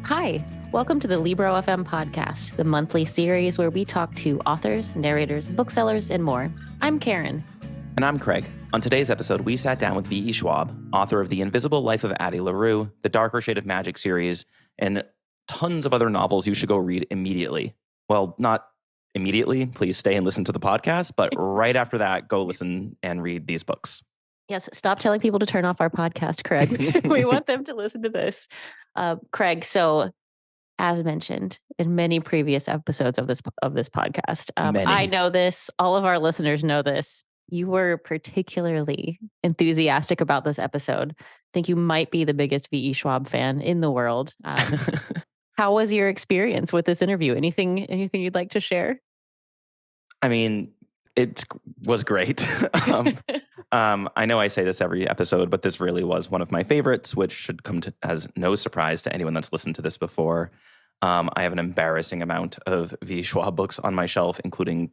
Hi, welcome to the Libro.fm podcast, the monthly series where we talk to authors, narrators, booksellers, and more. I'm Karen. And I'm Craig. On today's episode, we sat down with V E Schwab, author of The Invisible Life of Addie, LaRue, the Darker Shade of Magic series, and tons of other novels you should go read immediately. Well, not immediately. Please stay and listen to the podcast. But right after that, go listen and read these books. Yes, stop telling people to turn off our podcast, Craig. We want them to listen to this. Craig, so as mentioned in many previous episodes of this podcast, I know this. All of our listeners know this. You were particularly enthusiastic about this episode. I think you might be the biggest V E Schwab fan in the world. How was your experience with this interview? Anything you'd like to share? I mean, it was great. I know I say this every episode, but this really was one of my favorites, which should come as no surprise to anyone that's listened to this before. I have an embarrassing amount of V. Schwab books on my shelf, including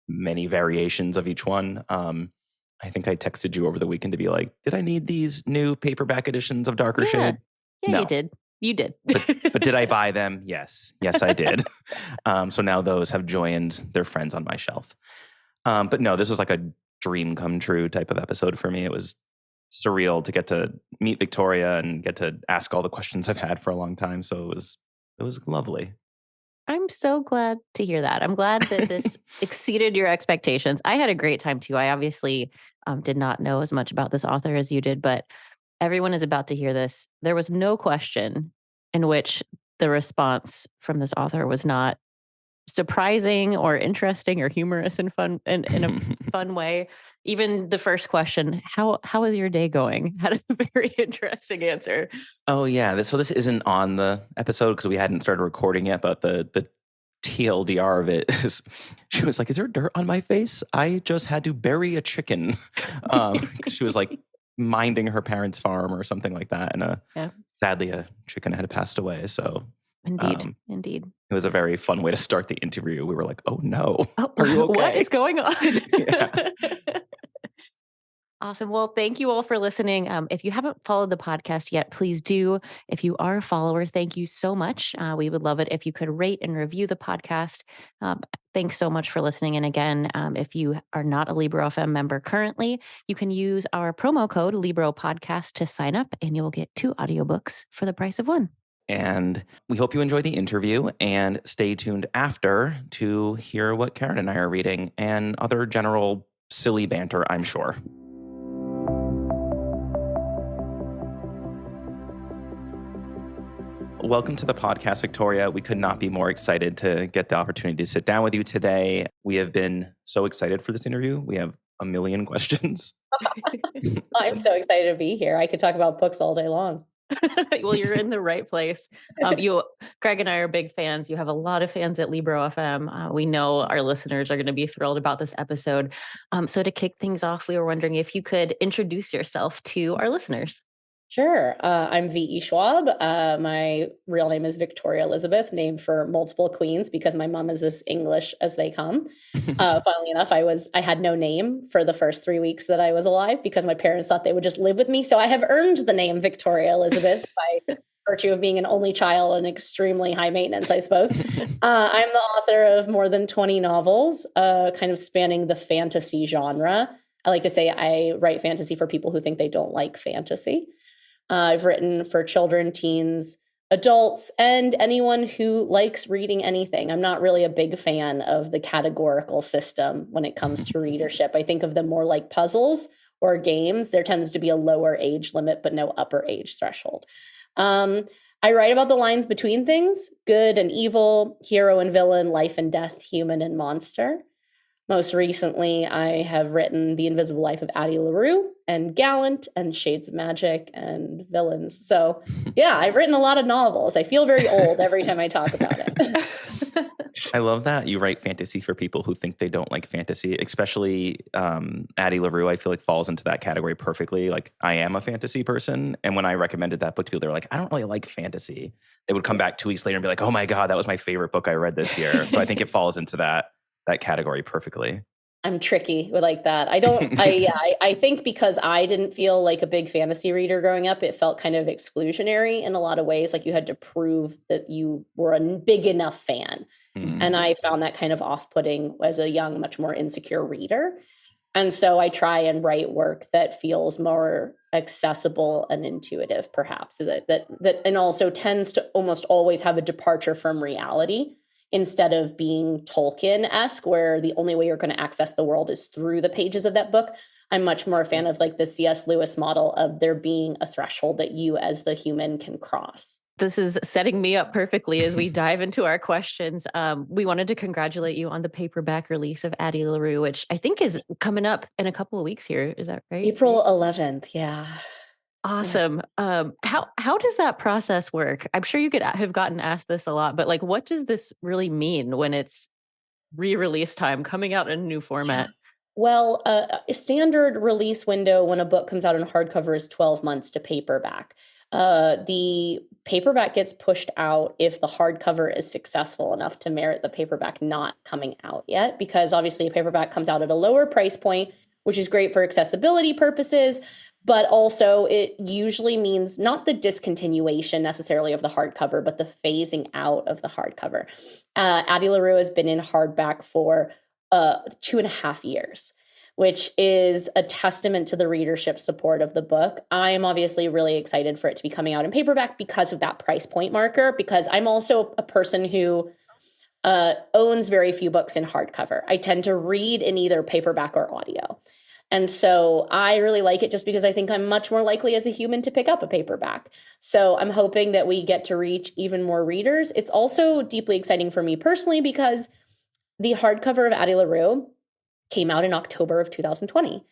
many variations of each one. I think I texted you over the weekend to be like, did I need these new paperback editions of Darker Shade? Yeah, no. You did. But did I buy them? Yes, I did. So now those have joined their friends on my shelf. But no, this was like a dream come true type of episode for me. It was surreal to get to meet Victoria and get to ask all the questions I've had for a long time. So it was lovely. I'm so glad to hear that. I'm glad that this exceeded your expectations. I had a great time too. I obviously did not know as much about this author as you did, but everyone is about to hear this. There was no question in which the response from this author was not surprising or interesting or humorous and fun in a fun way. Even the first question, how is your day going? Had a very interesting answer. Oh yeah. So this isn't on the episode because we hadn't started recording yet, but the TLDR of it is she was like, is there dirt on my face? I just had to bury a chicken. She was like minding her parents' farm or something like that. And sadly a chicken had passed away. So Indeed. It was a very fun way to start the interview. We were like, oh no, are you okay? What is going on? Yeah. Awesome. Well, thank you all for listening. If you haven't followed the podcast yet, please do. If you are a follower, thank you so much. We would love it if you could rate and review the podcast. Thanks so much for listening. And again, if you are not a Libro.fm member currently, you can use our promo code Libro Podcast to sign up and you'll get 2 audiobooks for the price of 1. And we hope you enjoy the interview and stay tuned after to hear what Karen and I are reading and other general silly banter, I'm sure. Welcome to the podcast, Victoria. We could not be more excited to get the opportunity to sit down with you today. We have been so excited for this interview. We have a million questions. I'm so excited to be here. I could talk about books all day long. Well, you're in the right place. Craig and I are big fans. You have a lot of fans at Libro.fm. We know our listeners are going to be thrilled about this episode. So to kick things off, we were wondering if you could introduce yourself to our listeners. Sure. I'm V E Schwab. My real name is Victoria Elizabeth, named for multiple queens because my mom is as English as they come. Funnily enough, I had no name for the first 3 weeks that I was alive because my parents thought they would just live with me. So I have earned the name Victoria Elizabeth by virtue of being an only child and extremely high maintenance, I suppose. I'm the author of more than 20 novels, kind of spanning the fantasy genre. I like to say I write fantasy for people who think they don't like fantasy. I've written for children, teens, adults, and anyone who likes reading anything. I'm not really a big fan of the categorical system when it comes to readership. I think of them more like puzzles or games. There tends to be a lower age limit, but no upper age threshold. I write about the lines between things, good and evil, hero and villain, life and death, human and monster. Most recently, I have written The Invisible Life of Addie, LaRue, and Gallant, and Shades of Magic, and Villains. So, yeah, I've written a lot of novels. I feel very old every time I talk about it. I love that you write fantasy for people who think they don't like fantasy, especially Addie LaRue, I feel like falls into that category perfectly. Like, I am a fantasy person. And when I recommended that book to you, they were like, I don't really like fantasy. They would come back 2 weeks later and be like, oh my God, that was my favorite book I read this year. So I think it falls into that category perfectly. I'm tricky with like that. I think because I didn't feel like a big fantasy reader growing up, it felt kind of exclusionary in a lot of ways. Like you had to prove that you were a big enough fan. And I found that kind of off-putting as a young, much more insecure reader. And so I try and write work that feels more accessible and intuitive, perhaps, that and also tends to almost always have a departure from reality instead of being Tolkien-esque, where the only way you're going to access the world is through the pages of that book. I'm much more a fan of like the C.S. Lewis model of there being a threshold that you as the human can cross. This is setting me up perfectly as we dive into our questions. We wanted to congratulate you on the paperback release of Addie LaRue, which I think is coming up in a couple of weeks here. Is that right? April 11th. Yeah. Awesome. How does that process work? I'm sure you could have gotten asked this a lot, but like, what does this really mean when it's re-release time coming out in a new format? Well, a standard release window when a book comes out in hardcover is 12 months to paperback. The paperback gets pushed out if the hardcover is successful enough to merit the paperback not coming out yet, because obviously a paperback comes out at a lower price point, which is great for accessibility purposes, but also it usually means not the discontinuation necessarily of the hardcover, but the phasing out of the hardcover. Addie LaRue has been in hardback for 2.5 years, which is a testament to the readership support of the book. I am obviously really excited for it to be coming out in paperback because of that price point marker, because I'm also a person who owns very few books in hardcover. I tend to read in either paperback or audio. And so I really like it just because I think I'm much more likely as a human to pick up a paperback. So I'm hoping that we get to reach even more readers. It's also deeply exciting for me personally because the hardcover of Addie LaRue came out in October of 2020.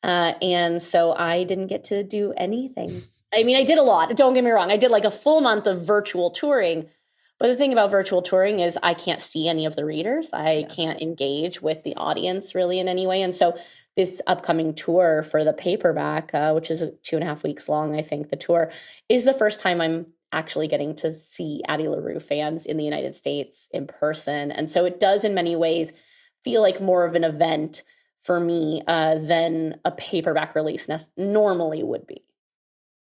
And so I didn't get to do anything. I mean, I did a lot. Don't get me wrong. I did like a full month of virtual touring. But the thing about virtual touring is I can't see any of the readers. I can't engage with the audience really in any way. And so this upcoming tour for the paperback, which is 2.5 weeks long, I think the tour, is the first time I'm actually getting to see Addie LaRue fans in the United States in person. And so it does in many ways feel like more of an event for me than a paperback release normally would be.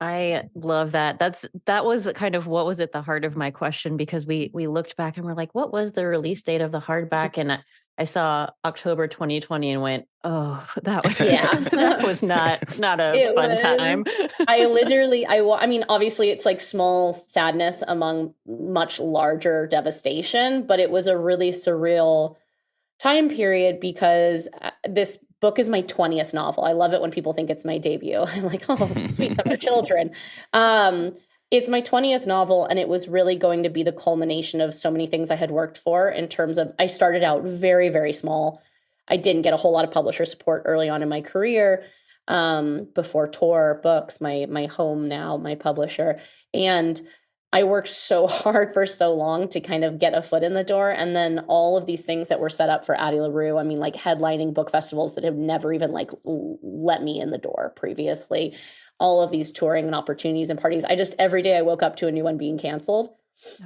I love that. That was kind of what was at the heart of my question, because we looked back and we're like, what was the release date of the hardback? And I saw October 2020 and went, oh, that was that was not a fun time. I mean, obviously it's like small sadness among much larger devastation, but it was a really surreal time period because this book is my 20th novel. I love it when people think it's my debut. I'm like, oh, sweet, some for children. It's my 20th novel, and it was really going to be the culmination of so many things I had worked for in terms of, I started out very, very small. I didn't get a whole lot of publisher support early on in my career before Tor Books, my home now, my publisher. And I worked so hard for so long to kind of get a foot in the door. And then all of these things that were set up for Addie LaRue, I mean, like headlining book festivals that have never even like let me in the door previously, all of these touring and opportunities and parties. Every day I woke up to a new one being canceled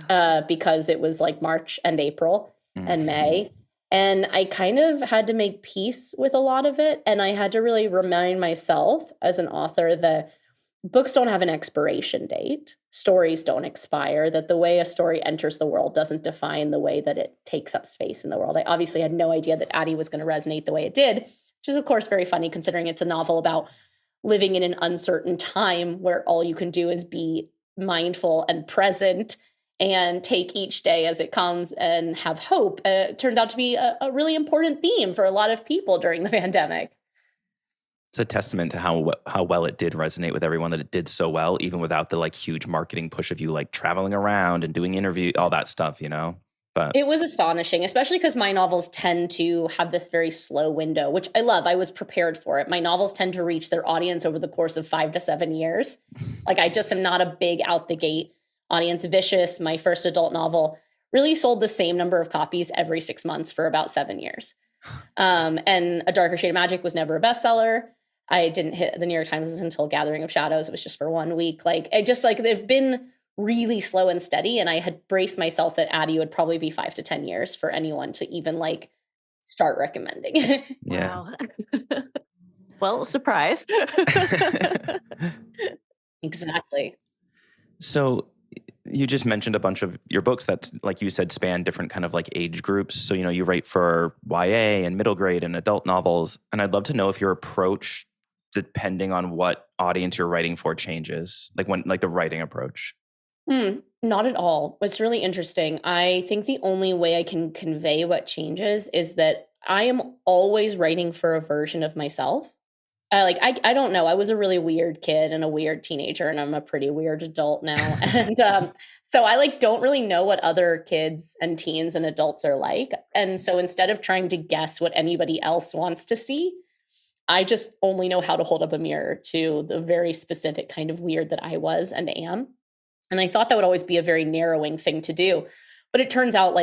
because it was like March and April and May. And I kind of had to make peace with a lot of it. And I had to really remind myself as an author that books don't have an expiration date. Stories don't expire, that the way a story enters the world doesn't define the way that it takes up space in the world. I obviously had no idea that Addie was going to resonate the way it did, which is, of course, very funny considering it's a novel about living in an uncertain time where all you can do is be mindful and present and take each day as it comes and have hope. It turned out to be a really important theme for a lot of people during the pandemic. It's a testament to how well it did resonate with everyone, that it did so well, even without the like huge marketing push of you like traveling around and doing interviews, all that stuff, you know? But it was astonishing, especially because my novels tend to have this very slow window, which I love. I was prepared for it. My novels tend to reach their audience over the course of 5 to 7 years. Like I just am not a big out the gate audience. Vicious, my first adult novel, really sold the same number of copies every 6 months for about 7 years. And A Darker Shade of Magic was never a bestseller. I didn't hit the New York Times until Gathering of Shadows. It was just for 1 week. Like I just like they've been really slow and steady. And I had braced myself that Addie would probably be 5 to 10 years for anyone to even like start recommending. Yeah. Wow. Well, surprise. Exactly. So you just mentioned a bunch of your books that, like you said, span different kind of like age groups. So, you write for YA and middle grade and adult novels. And I'd love to know if your approach, depending on what audience you're writing for, changes, like the writing approach. Not at all. What's really interesting, I think the only way I can convey what changes is that I am always writing for a version of myself. I don't know. I was a really weird kid and a weird teenager, and I'm a pretty weird adult now. And so I don't really know what other kids and teens and adults are like. And so instead of trying to guess what anybody else wants to see, I just only know how to hold up a mirror to the very specific kind of weird that I was and am. And I thought that would always be a very narrowing thing to do. But it turns out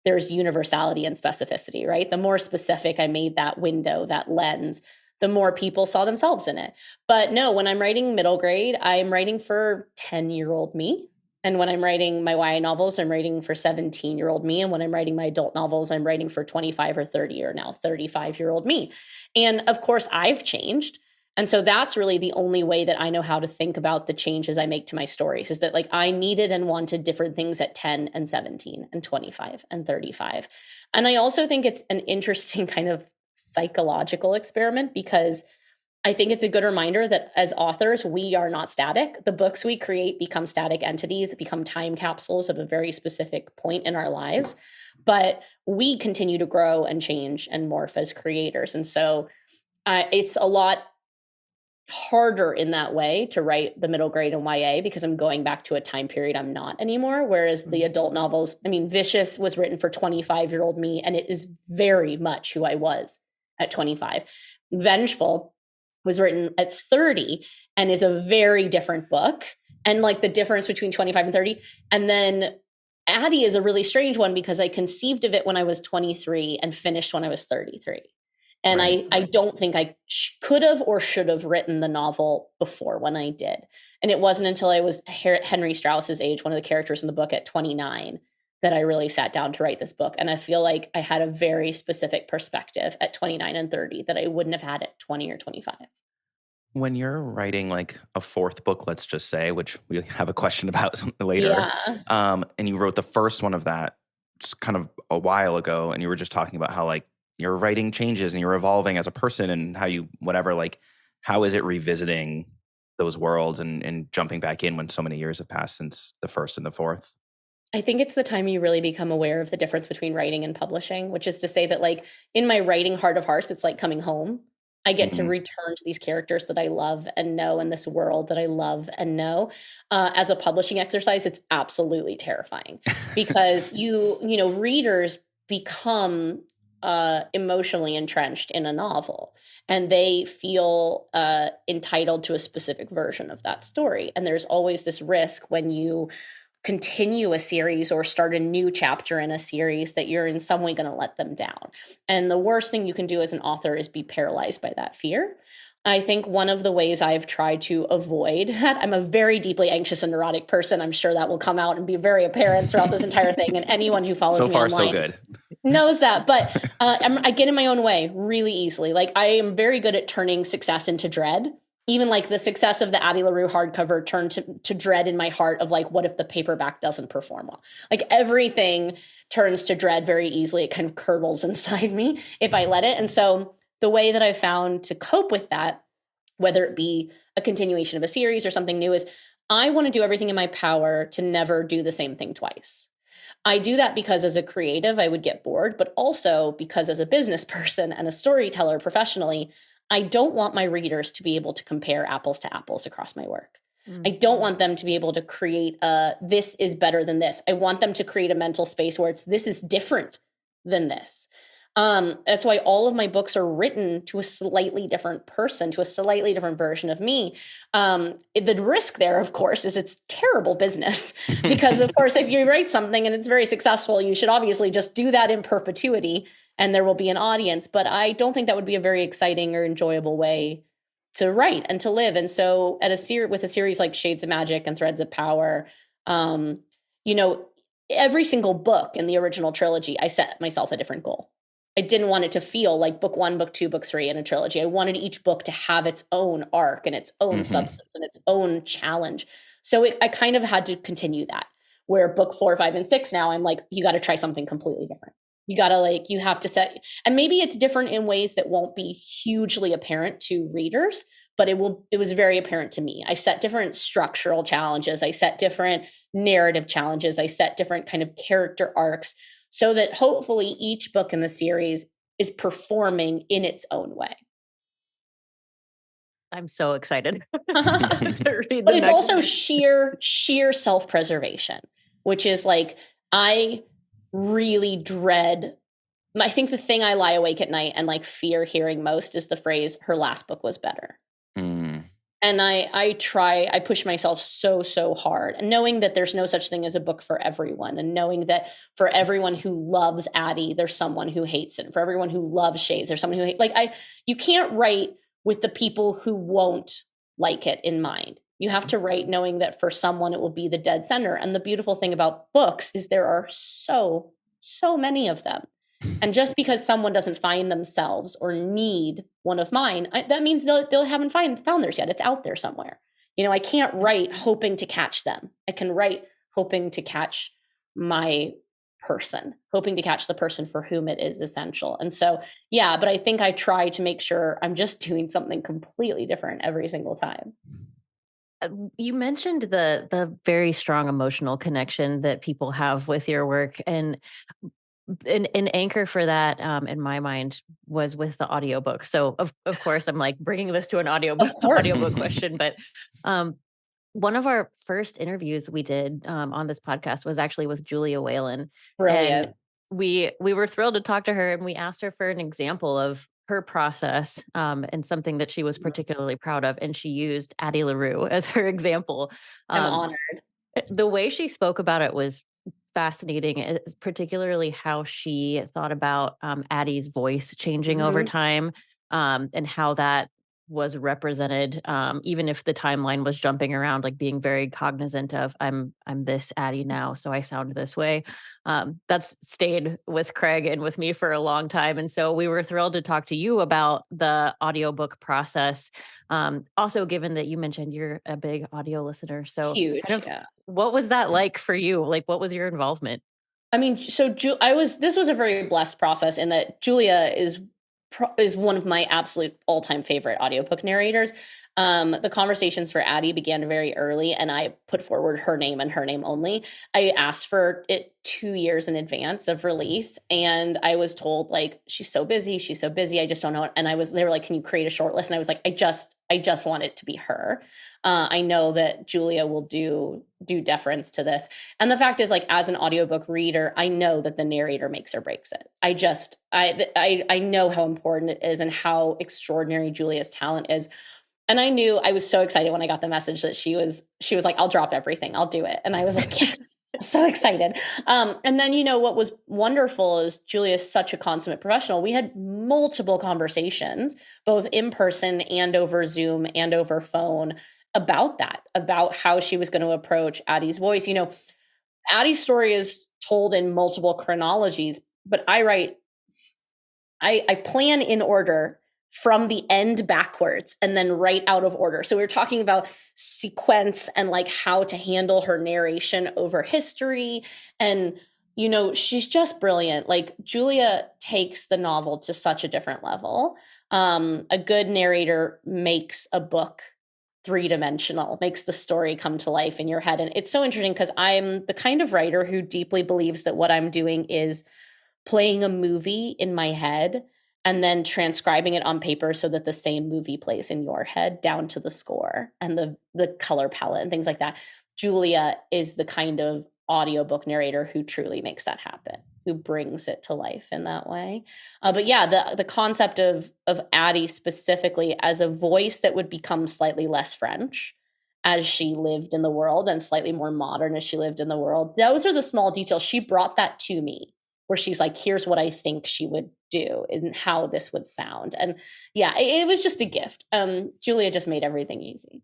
there's universality and specificity, right? The more specific I made that window, that lens, the more people saw themselves in it. But no, when I'm writing middle grade, I'm writing for 10-year-old me. And when I'm writing my YA novels, I'm writing for 17-year-old me. And when I'm writing my adult novels, I'm writing for 25 or 30 or now 35-year-old me. And of course, I've changed. And so that's really the only way that I know how to think about the changes I make to my stories, is that I needed and wanted different things at 10 and 17 and 25 and 35. And I also think it's an interesting kind of psychological experiment, because I think it's a good reminder that as authors, we are not static. The books we create become static entities, become time capsules of a very specific point in our lives, but we continue to grow and change and morph as creators. And so it's a lot harder in that way to write the middle grade and YA, because I'm going back to a time period I'm not anymore. Whereas the adult novels, Vicious was written for 25-year-old me, and it is very much who I was at 25. Vengeful was written at 30 and is a very different book. And the difference between 25 and 30. And then Addie is a really strange one, because I conceived of it when I was 23 and finished when I was 33. And Right. I don't think I could have or should have written the novel before when I did. And it wasn't until I was Henry Strauss's age, one of the characters in the book, at 29, that I really sat down to write this book. And I feel like I had a very specific perspective at 29 and 30 that I wouldn't have had at 20 or 25. When you're writing a fourth book, let's just say, which we have a question about later, Yeah. and you wrote the first one of that just kind of a while ago, and you were just talking about how your writing changes and you're evolving as a person, and how you whatever, how is it revisiting those worlds and jumping back in when so many years have passed since the first and the fourth? I think it's the time you really become aware of the difference between writing and publishing, which is to say that in my writing heart of hearts, it's like coming home. I get to return to these characters that I love and know, in this world that I love and know. As a publishing exercise, it's absolutely terrifying, because readers become emotionally entrenched in a novel, and they feel entitled to a specific version of that story. And there's always this risk when you continue a series or start a new chapter in a series that you're in some way going to let them down. And the worst thing you can do as an author is be paralyzed by that fear. I think one of the ways I've tried to avoid that, I'm a very deeply anxious and neurotic person. I'm sure that will come out and be very apparent throughout this entire thing. And anyone who follows So me far, online so good. knows that. But I get in my own way really easily. I am very good at turning success into dread. Even the success of the Addie LaRue hardcover turned to dread in my heart of what if the paperback doesn't perform well? Everything turns to dread very easily. It kind of curdles inside me if I let it. And so the way that I found to cope with that, whether it be a continuation of a series or something new, is I want to do everything in my power to never do the same thing twice. I do that because as a creative, I would get bored, but also because as a business person and a storyteller professionally, I don't want my readers to be able to compare apples to apples across my work. I don't want them to be able to create this is better than this. I want them to create a mental space where this is different than this. That's why all of my books are written to a slightly different person, to a slightly different version of me. The risk there, of course, is it's terrible business, because of course, if you write something and it's very successful, you should obviously just do that in perpetuity and there will be an audience. But I don't think that would be a very exciting or enjoyable way to write and to live. And so with a series like Shades of Magic and Threads of Power, every single book in the original trilogy, I set myself a different goal. I didn't want it to feel like book 1, book 2, book 3 in a trilogy. I wanted each book to have its own arc and its own substance and its own challenge. So I kind of had to continue that, where book 4, 5, and 6 now I'm like, you got to try something completely different. You got to you have to set, and maybe it's different in ways that won't be hugely apparent to readers, but it was very apparent to me. I set different structural challenges. I set different narrative challenges. I set different kind of character arcs, so that hopefully each book in the series is performing in its own way. I'm so excited to read But it's also sheer self-preservation, which is I really dread, I think the thing I lie awake at night and fear hearing most is the phrase, her last book was better. And I push myself so hard, and knowing that there's no such thing as a book for everyone, and knowing that for everyone who loves Addie, there's someone who hates it. And for everyone who loves Shades, there's someone who hates, you can't write with the people who won't like it in mind. You have to write knowing that for someone, it will be the dead center. And the beautiful thing about books is there are so many of them. And just because someone doesn't find themselves or need one of mine, that means they haven't found theirs yet. It's out there somewhere. I can't write hoping to catch them. I can write hoping to catch my person, hoping to catch the person for whom it is essential. And so, yeah, but I think I try to make sure I'm just doing something completely different every single time. You mentioned the very strong emotional connection that people have with your work, and an anchor for that in my mind was with the audiobook. So of course I'm bringing this to an audiobook question, but one of our first interviews we did on this podcast was actually with Julia Whalen. Brilliant. And we were thrilled to talk to her, and we asked her for an example of her process and something that she was particularly proud of, and she used Addie LaRue as her example. I'm honored. The way she spoke about it was fascinating, particularly how she thought about Addie's voice changing over time, and how that was represented, even if the timeline was jumping around, being very cognizant of I'm this Addie now, so I sound this way. That's stayed with Craig and with me for a long time. And so we were thrilled to talk to you about the audiobook process. Also, given that you mentioned you're a big audio listener. So huge, what was that like for you? What was your involvement? I mean, so this was a very blessed process in that Julia is one of my absolute all-time favorite audiobook narrators. The conversations for Addie began very early, and I put forward her name and her name only. I asked for it 2 years in advance of release, and I was told she's so busy, I just don't know. And they were like, can you create a short list? And I was like, I just want it to be her. I know that Julia will do deference to this. And the fact is, as an audiobook reader, I know that the narrator makes or breaks it. I know how important it is and how extraordinary Julia's talent is. And I was so excited when I got the message that she was like, I'll drop everything, I'll do it. And I was like, yes, so excited. And then, what was wonderful is Julia is such a consummate professional. We had multiple conversations, both in person and over Zoom and over phone, about how she was going to approach Addie's voice. Addie's story is told in multiple chronologies, but I plan in order from the end backwards and then right out of order. So we were talking about sequence and how to handle her narration over history. And, she's just brilliant. Julia takes the novel to such a different level. A good narrator makes a book three-dimensional, makes the story come to life in your head. And it's so interesting because I'm the kind of writer who deeply believes that what I'm doing is playing a movie in my head and then transcribing it on paper so that the same movie plays in your head, down to the score and the color palette and things like that. Julia is the kind of audiobook narrator who truly makes that happen, who brings it to life in that way. But yeah, the concept of Addie specifically as a voice that would become slightly less French as she lived in the world and slightly more modern as she lived in the world. Those are the small details. She brought that to me, where she's like, here's what I think she would do and how this would sound. And yeah, it was just a gift. Julia just made everything easy.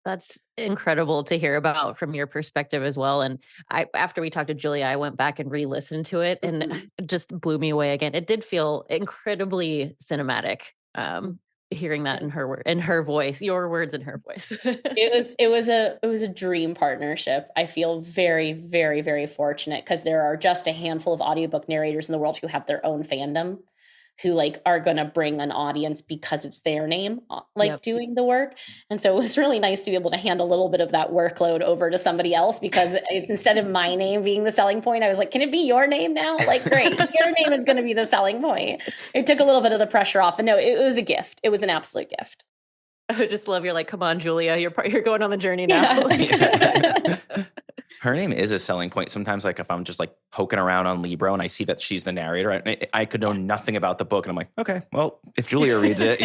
That's incredible to hear about from your perspective as well. And after we talked to Julia, I went back and re-listened to it, and it just blew me away again. It did feel incredibly cinematic. Hearing that in her voice, your words in her voice. It was a dream partnership. I feel very, very, very fortunate because there are just a handful of audiobook narrators in the world who have their own fandom, who like are going to bring an audience because it's their name, like doing the work. And so it was really nice to be able to hand a little bit of that workload over to somebody else, because instead of my name being the selling point, I was like, can it be your name now? Like, great, your name is going to be the selling point. It took a little bit of the pressure off. And no, it was a gift. It was an absolute gift. I just love you're like, come on, Julia, you're going on the journey now. Yeah. Her name is a selling point. Sometimes, like if I'm just like poking around on Libro and I see that she's the narrator, I could know nothing about the book, and I'm like, okay, well, if Julia reads it,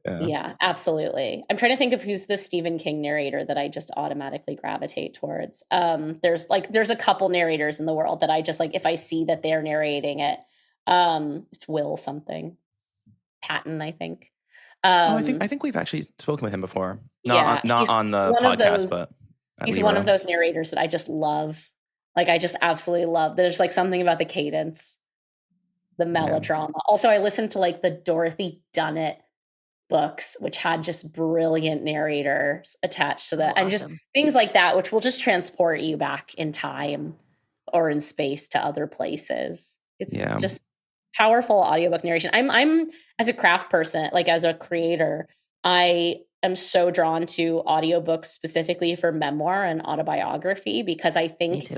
Yeah, absolutely. I'm trying to think of who's the Stephen King narrator that I just automatically gravitate towards. There's a couple narrators in the world that I just like, if I see that they're narrating it, it's Will something, Patton, I think. I think we've actually spoken with him before. Not on the podcast, but he's one of those narrators that I just love. Like I just absolutely love. There's like something about the cadence, the melodrama. Yeah. Also, I listened to like the Dorothy Dunnett books, which had just brilliant narrators attached to that, and just things like that, which will just transport you back in time or in space to other places. It's just powerful audiobook narration. I'm as a craft person, like as a creator, I am so drawn to audiobooks specifically for memoir and autobiography, because I think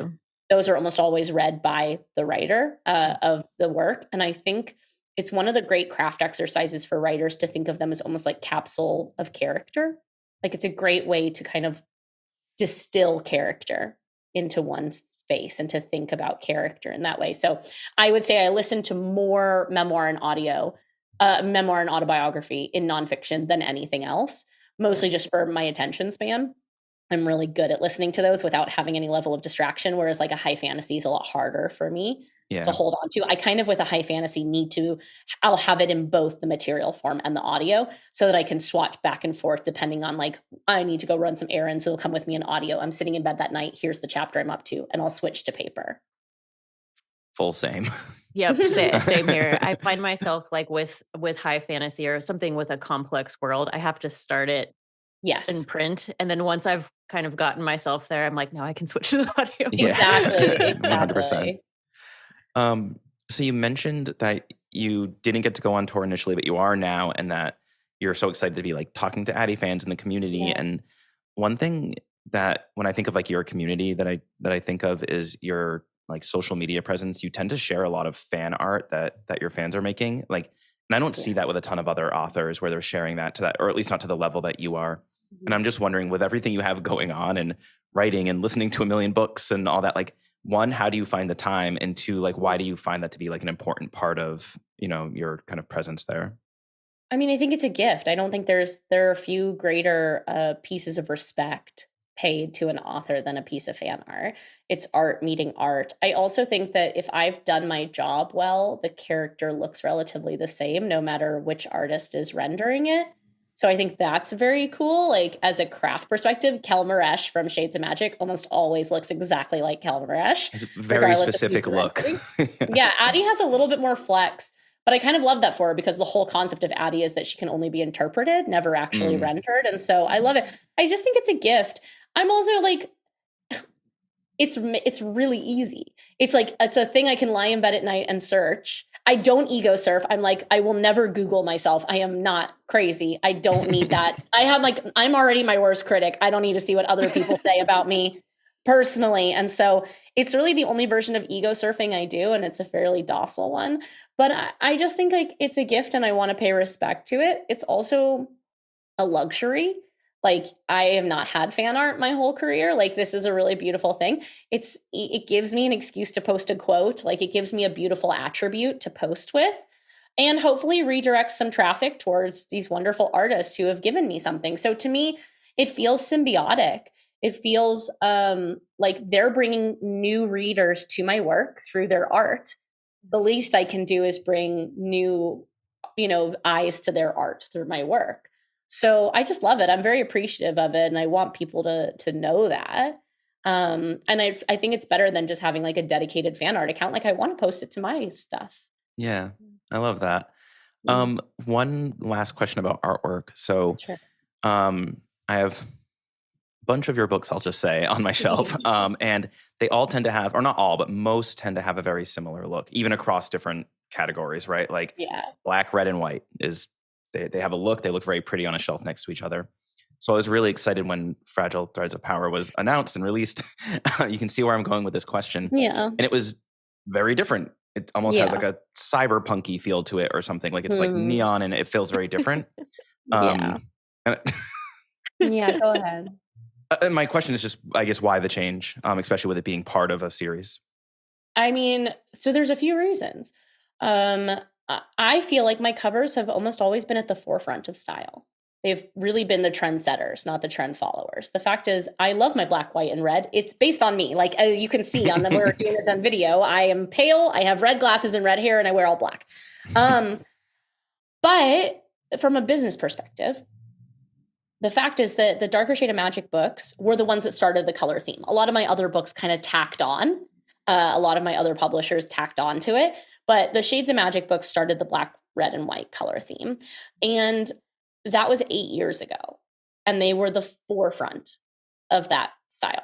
those are almost always read by the writer of the work. And I think it's one of the great craft exercises for writers to think of them as almost like capsule of character. Like it's a great way to kind of distill character into one space and to think about character in that way. So I would say I listen to more memoir and autobiography in nonfiction than anything else, mostly just for my attention span. I'm really good at listening to those without having any level of distraction, whereas like a high fantasy is a lot harder for me to hold on to. I kind of, with a high fantasy, I'll have it in both the material form and the audio so that I can swatch back and forth depending on like, I need to go run some errands, so it'll come with me in audio. I'm sitting in bed that night, here's the chapter I'm up to, and I'll switch to paper. Full same. Yep, same here. I find myself like with high fantasy or something with a complex world, I have to start it in print. And then once I've kind of gotten myself there, I'm like, now I can switch to the audio. Exactly. 100%. So you mentioned that you didn't get to go on tour initially, but you are now, and that you're so excited to be like talking to Addie fans in the community. Yeah. And one thing that when I think of like your community that I think of is your like social media presence. You tend to share a lot of fan art that your fans are making. Like, and I don't see that with a ton of other authors where they're sharing that to that, or at least not to the level that you are. Mm-hmm. And I'm just wondering, with everything you have going on and writing and listening to 1 million books and all that, like, one, how do you find the time? And two, like, why do you find that to be like an important part of, your kind of presence there? I mean, I think it's a gift. I don't think there are a few greater pieces of respect paid to an author than a piece of fan art. It's art meeting art. I also think that if I've done my job well, the character looks relatively the same no matter which artist is rendering it. So I think that's very cool. Like as a craft perspective, Kel Maresh from Shades of Magic almost always looks exactly like Kel Maresh. It's a very specific look. Yeah, Addie has a little bit more flex, but I kind of love that for her because the whole concept of Addie is that she can only be interpreted, never actually rendered. And so I love it. I just think it's a gift. I'm also like, it's really easy. It's like, it's a thing I can lie in bed at night and search. I don't ego surf. I'm like, I will never Google myself. I am not crazy. I don't need that. I'm already my worst critic. I don't need to see what other people say about me personally. And so it's really the only version of ego surfing I do. And it's a fairly docile one, but I just think like it's a gift and I want to pay respect to it. It's also a luxury. Like I have not had fan art my whole career. Like this is a really beautiful thing. It gives me an excuse to post a quote. Like it gives me a beautiful attribute to post with and hopefully redirects some traffic towards these wonderful artists who have given me something. So to me, it feels symbiotic. It feels like they're bringing new readers to my work through their art. The least I can do is bring new, eyes to their art through my work. So I just love it. I'm very appreciative of it, and I want people to know that. And I think it's better than just having like a dedicated fan art account. Like I want to post it to my stuff. Yeah, I love that. Mm. One last question about artwork. So, Sure. I have a bunch of your books, I'll just say, on my shelf. And they all tend to have, or not all, but most tend to have a very similar look, even across different categories, right? Like Yeah. black, red, and white is, they have a look, they look very pretty on a shelf next to each other. So I was really excited when Fragile Threads of Power was announced and released. You can see where I'm going with this question. Yeah. And it was very different. It almost has Yeah. like a cyberpunky feel to it or something. Like it's like neon and it feels very different. Yeah. And Yeah, go ahead. and my question is just, I guess, why the change, especially with it being part of a series? I mean, so there's a few reasons. I feel like my covers have almost always been at the forefront of style. They've really been the trendsetters, not the trend followers. The fact is, I love my black, white, and red. It's based on me. Like as you can see on the we're doing this on video. I am pale. I have red glasses and red hair, and I wear all black. But from a business perspective, the fact is that the Darker Shade of Magic books were the ones that started the color theme. A lot of my other books kind of tacked on. A lot of my other publishers tacked on to it. But the Shades of Magic books started the black, red, and white color theme. And that was 8 years ago. And they were the forefront of that style.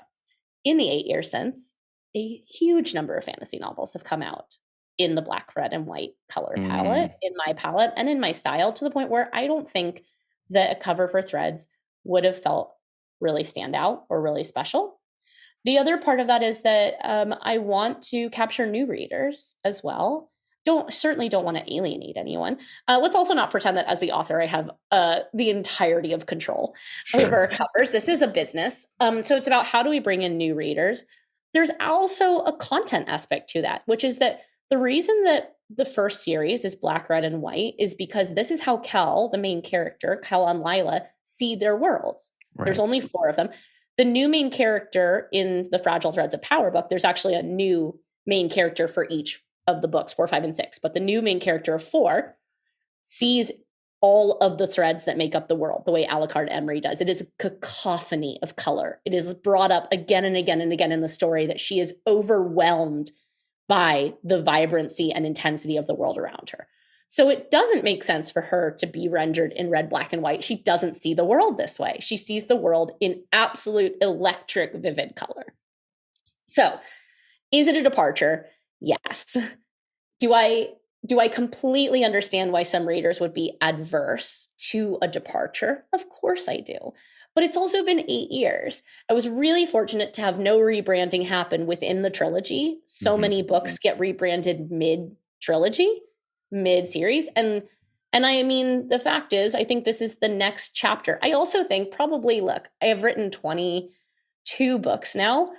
In the 8 years since, a huge number of fantasy novels have come out in the black, red, and white color palette, in my palette, and in my style, to the point where I don't think that a cover for Threads would have felt really stand out or really special. The other part of that is that I want to capture new readers as well. Certainly don't want to alienate anyone. Let's also not pretend that as the author, I have the entirety of control over covers. This is a business. So it's about how do we bring in new readers? There's also a content aspect to that, which is that the reason that the first series is black, red, and white is because this is how Kel, the main character, Kel and Lila, see their worlds. Right. There's only 4 of them. The new main character in the Fragile Threads of Power book, there's actually a new main character for each of the books, 4, 5, and 6. But the new main character of 4 sees all of the threads that make up the world, the way Alucard Emery does. It is a cacophony of color. It is brought up again and again and again in the story that she is overwhelmed by the vibrancy and intensity of the world around her. So it doesn't make sense for her to be rendered in red, black, and white. She doesn't see the world this way. She sees the world in absolute electric, vivid color. So is it a departure? Yes. Do I completely understand why some readers would be adverse to a departure? Of course I do. But it's also been 8 years. I was really fortunate to have no rebranding happen within the trilogy. So many books get rebranded mid-trilogy, mid-series. And I mean, the fact is, I think this is the next chapter. I also think probably, look, I have written 22 books now.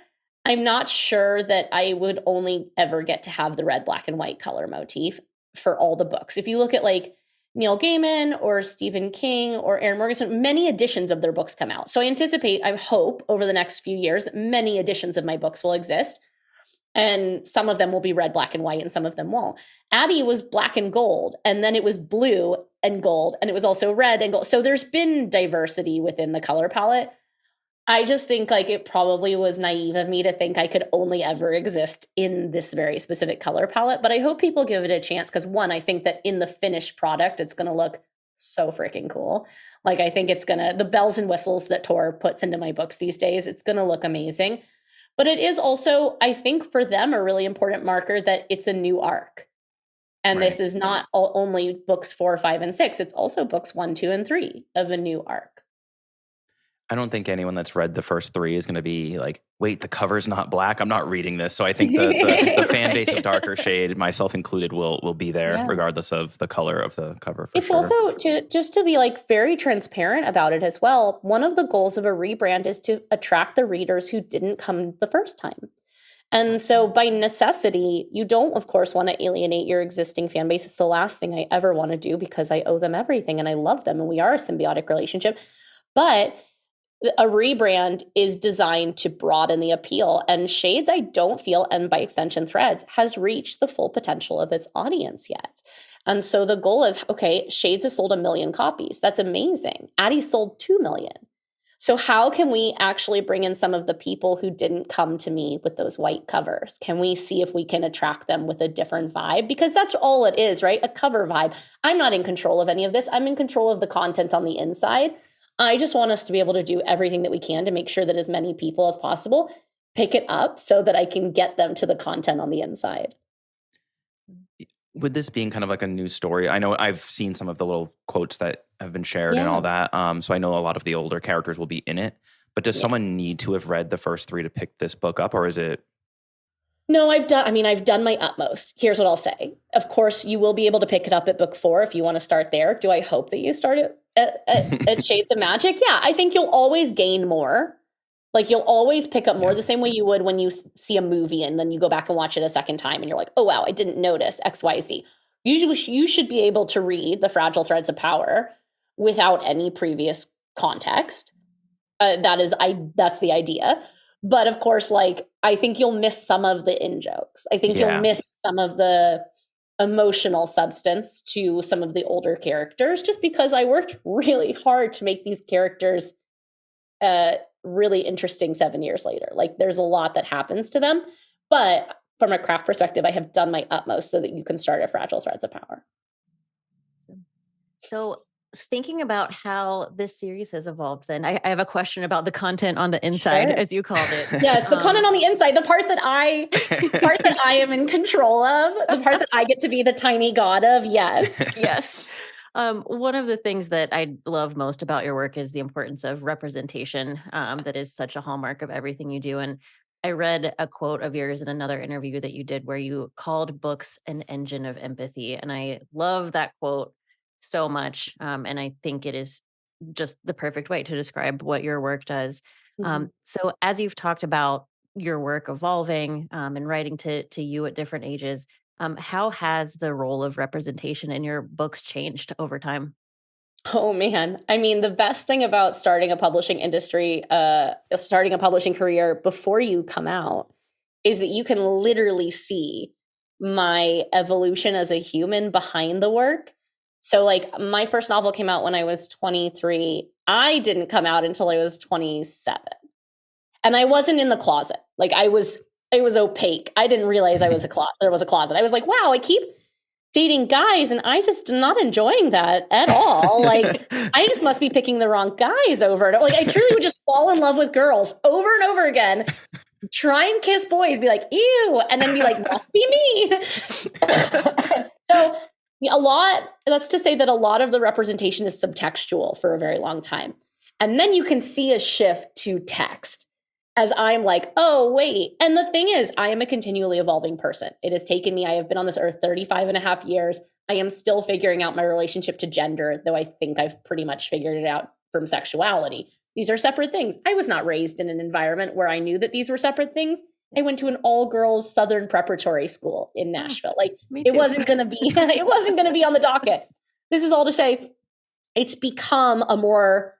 I'm not sure that I would only ever get to have the red, black, and white color motif for all the books. If you look at like Neil Gaiman or Stephen King or Aaron Morgenstern, many editions of their books come out. So I hope over the next few years that many editions of my books will exist. And some of them will be red, black, and white, and some of them won't. Addie was black and gold, and then it was blue and gold, and it was also red and gold. So there's been diversity within the color palette. I just think like it probably was naive of me to think I could only ever exist in this very specific color palette. But I hope people give it a chance because, one, I think that in the finished product, it's going to look so freaking cool. Like I think the bells and whistles that Tor puts into my books these days, it's going to look amazing. But it is also, I think for them, a really important marker that it's a new arc. And right. This is not only books 4, 5, and 6. It's also books 1, 2, and 3 of a new arc. I don't think anyone that's read the first 3 is going to be like, wait, the cover's not black. I'm not reading this. So I think the fan base of Darker Shade, myself included, will be there regardless of the color of the cover. It's also just to be like very transparent about it as well. One of the goals of a rebrand is to attract the readers who didn't come the first time. And so by necessity, you don't, of course, want to alienate your existing fan base. It's the last thing I ever want to do because I owe them everything and I love them and we are a symbiotic relationship. But a rebrand is designed to broaden the appeal, and Shades, I don't feel, and by extension Threads, has reached the full potential of its audience yet. And so the goal is, okay, Shades has sold 1 million copies. That's amazing. Addie sold 2 million. So how can we actually bring in some of the people who didn't come to me with those white covers? Can we see if we can attract them with a different vibe? Because that's all it is, right? A cover vibe. I'm not in control of any of this. I'm in control of the content on the inside. I just want us to be able to do everything that we can to make sure that as many people as possible pick it up so that I can get them to the content on the inside. With this being kind of like a new story, I know I've seen some of the little quotes that have been shared and all that. So I know a lot of the older characters will be in it. But does someone need to have read the first 3 to pick this book up, or is it? No, I've done my utmost. Here's what I'll say. Of course, you will be able to pick it up at book 4 if you want to start there. Do I hope that you start at Shades of Magic? Yeah, I think you'll always gain more. Like you'll always pick up more the same way you would when you see a movie and then you go back and watch it a second time and you're like, oh, wow, I didn't notice XYZ. Usually you should be able to read The Fragile Threads of Power without any previous context. That's the idea. But of course, like, I think you'll miss some of the in-jokes. I think you'll miss some of the emotional substance to some of the older characters just because I worked really hard to make these characters really interesting 7 years later. Like there's a lot that happens to them, but from a craft perspective, I have done my utmost so that you can start at Fragile Threads of Power. So thinking about how this series has evolved, then I have a question about the content on the inside, as you called it. Yes, the content on the inside, the part that I am in control of, the part that I get to be the tiny god of. Yes. Yes. One of the things that I love most about your work is the importance of representation. That is such a hallmark of everything you do. And I read a quote of yours in another interview that you did where you called books an engine of empathy. And I love that quote so much. And I think it is just the perfect way to describe what your work does. So as you've talked about your work evolving and writing to you at different ages, how has the role of representation in your books changed over time? Oh man. I mean, the best thing about starting a publishing career before you come out is that you can literally see my evolution as a human behind the work. So like my first novel came out when I was 23. I didn't come out until I was 27. And I wasn't in the closet. Like it was opaque. I didn't realize there was a closet. I was like, wow, I keep dating guys and I just am not enjoying that at all. Like I just must be picking the wrong guys over it. Like I truly would just fall in love with girls over and over again, try and kiss boys, be like, ew, and then be like, must be me. So that's to say that a lot of the representation is subtextual for a very long time. And then you can see a shift to text as I'm like, oh, wait. And the thing is, I am a continually evolving person. It has taken me, I have been on this earth 35 and a half years. I am still figuring out my relationship to gender, though I think I've pretty much figured it out from sexuality. These are separate things. I was not raised in an environment where I knew that these were separate things. I went to an all-girls Southern preparatory school in Nashville. Like it wasn't going to be, it wasn't going to be on the docket. This is all to say, it's become a more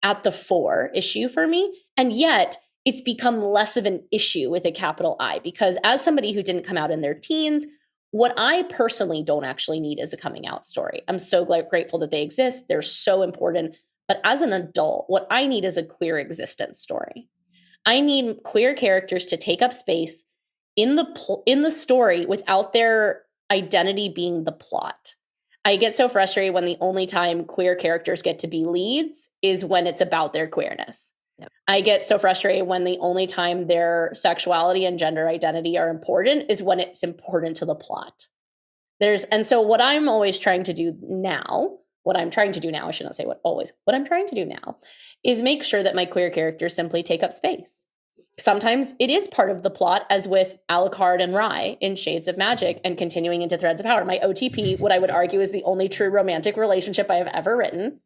at the fore issue for me. And yet it's become less of an issue with a capital I, because as somebody who didn't come out in their teens, what I personally don't actually need is a coming out story. I'm so grateful that they exist. They're so important. But as an adult, what I need is a queer existence story. I need queer characters to take up space in the story without their identity being the plot. I get so frustrated when the only time queer characters get to be leads is when it's about their queerness. Yep. I get so frustrated when the only time their sexuality and gender identity are important is when it's important to the plot. And so what I'm trying to do now, I shouldn't say what I'm trying to do now is make sure that my queer characters simply take up space. Sometimes it is part of the plot, as with Alucard and Rye in Shades of Magic and continuing into Threads of Power. My OTP, what I would argue is the only true romantic relationship I have ever written.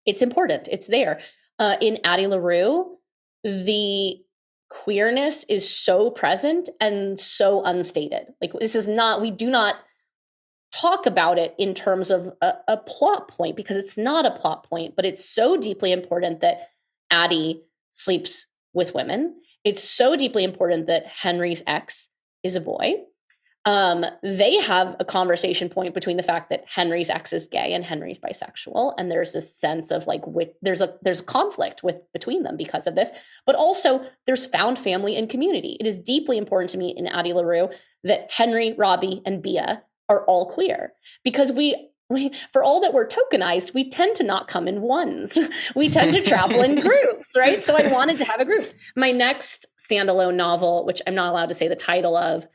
It's important. It's there. In Addie LaRue, the queerness is so present and so unstated. Like we do not talk about it in terms of a plot point because it's not a plot point, but it's so deeply important that Addie sleeps with women. It's so deeply important that Henry's ex is a boy. They have a conversation point between the fact that Henry's ex is gay and Henry's bisexual, and there's this sense of like there's a conflict between them because of this, but also there's found family and community. It is deeply important to me in Addie LaRue that Henry, Robbie, and Bea are all queer, because we for all that we're tokenized, we tend to not come in ones. We tend to travel in groups, right? So I wanted to have a group. My next standalone novel, which I'm not allowed to say the title of,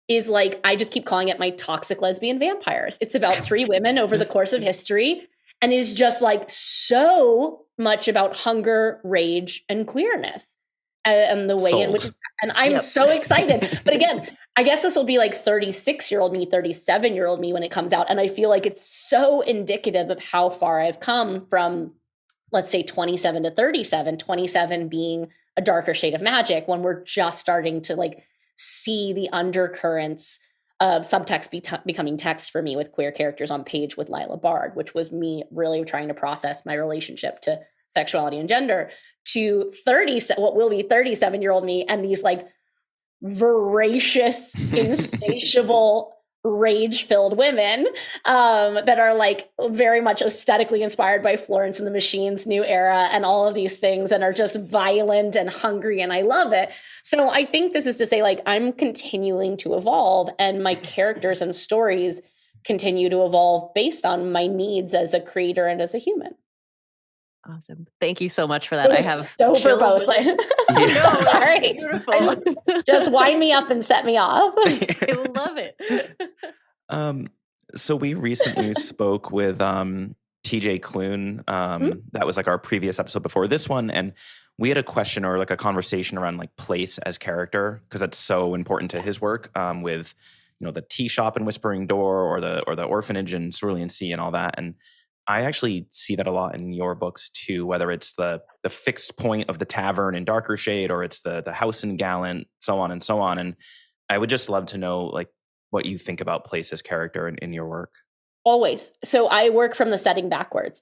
is like, I just keep calling it my toxic lesbian vampires. It's about 3 women over the course of history, and is just like so much about hunger, rage, and queerness, and the way in which, and I'm so excited. But again, I guess this will be like 36-year-old me, 37-year-old me when it comes out. And I feel like it's so indicative of how far I've come from, let's say, 27 to 37, 27 being a darker shade of magic, when we're just starting to like see the undercurrents of subtext becoming text for me with queer characters on page with Lila Bard, which was me really trying to process my relationship to sexuality and gender, to what will be 37-year-old me, and these like voracious, insatiable, rage-filled women that are like very much aesthetically inspired by Florence and the Machine's new era and all of these things, and are just violent and hungry, and I love it. So I think this is to say, like, I'm continuing to evolve, and my characters and stories continue to evolve based on my needs as a creator and as a human. Awesome. Thank you so much for that. I have so verbose. No, sorry. Beautiful. Just wind me up and set me off. I love it. So we recently spoke with TJ Clune. That was like our previous episode before this one, and we had a question or like a conversation around like place as character, because that's so important to his work, with the tea shop and Whispering Door, or the orphanage and Cerulean Sea and all that. And I actually see that a lot in your books too, whether it's the fixed point of the tavern in Darker Shade, or it's the house in Gallant, so on and so on. And I would just love to know like what you think about place as character in your work. Always. So I work from the setting backwards.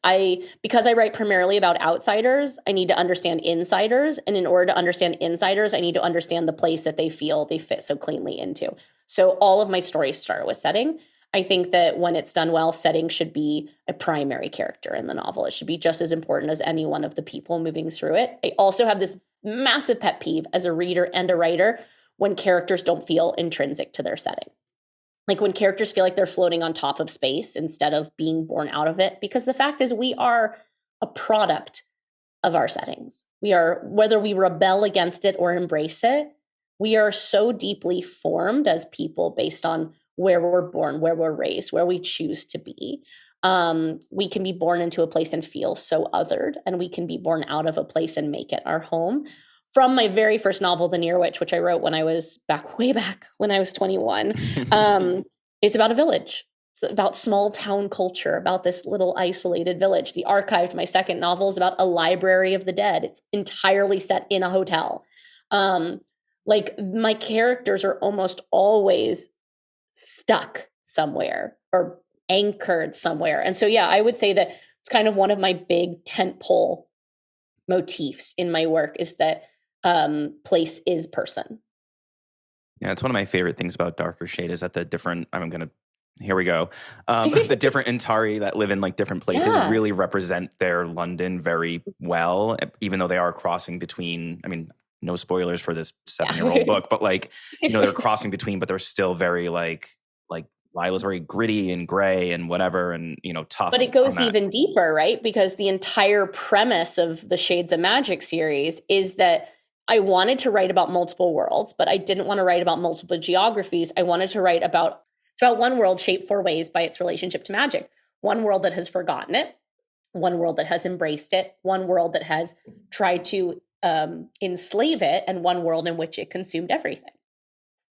Because I write primarily about outsiders, I need to understand insiders. And in order to understand insiders, I need to understand the place that they feel they fit so cleanly into. So all of my stories start with setting. I think that when it's done well, setting should be a primary character in the novel. It should be just as important as any one of the people moving through it. I also have this massive pet peeve as a reader and a writer when characters don't feel intrinsic to their setting. Like when characters feel like they're floating on top of space instead of being born out of it. Because the fact is, we are a product of our settings. We are, whether we rebel against it or embrace it, we are so deeply formed as people based on where we're born, where we're raised, where we choose to be. We can be born into a place and feel so othered, and we can be born out of a place and make it our home. From my very first novel, The Near Witch, which I wrote when I was way back when I was 21, it's about a village. It's about small town culture, about this little isolated village. The Archived, my second novel, is about a library of the dead. It's entirely set in a hotel. Like my characters are almost always stuck somewhere or anchored somewhere. And so, yeah, I would say that it's kind of one of my big tentpole motifs in my work is that place is person. Yeah, it's one of my favorite things about Darker Shade is that the different, here we go. The different Antari that live in like different places really represent their London very well, even though they are crossing between, no spoilers for this 7-year-old book, but like, they're crossing between, but they're still very like Lila's very gritty and gray and whatever, and, tough. But it goes even deeper, right? Because the entire premise of the Shades of Magic series is that I wanted to write about multiple worlds, but I didn't want to write about multiple geographies. I wanted to write about, it's about one world shaped 4 ways by its relationship to magic. One world that has forgotten it, one world that has embraced it, one world that has tried to enslave it, and one world in which it consumed everything.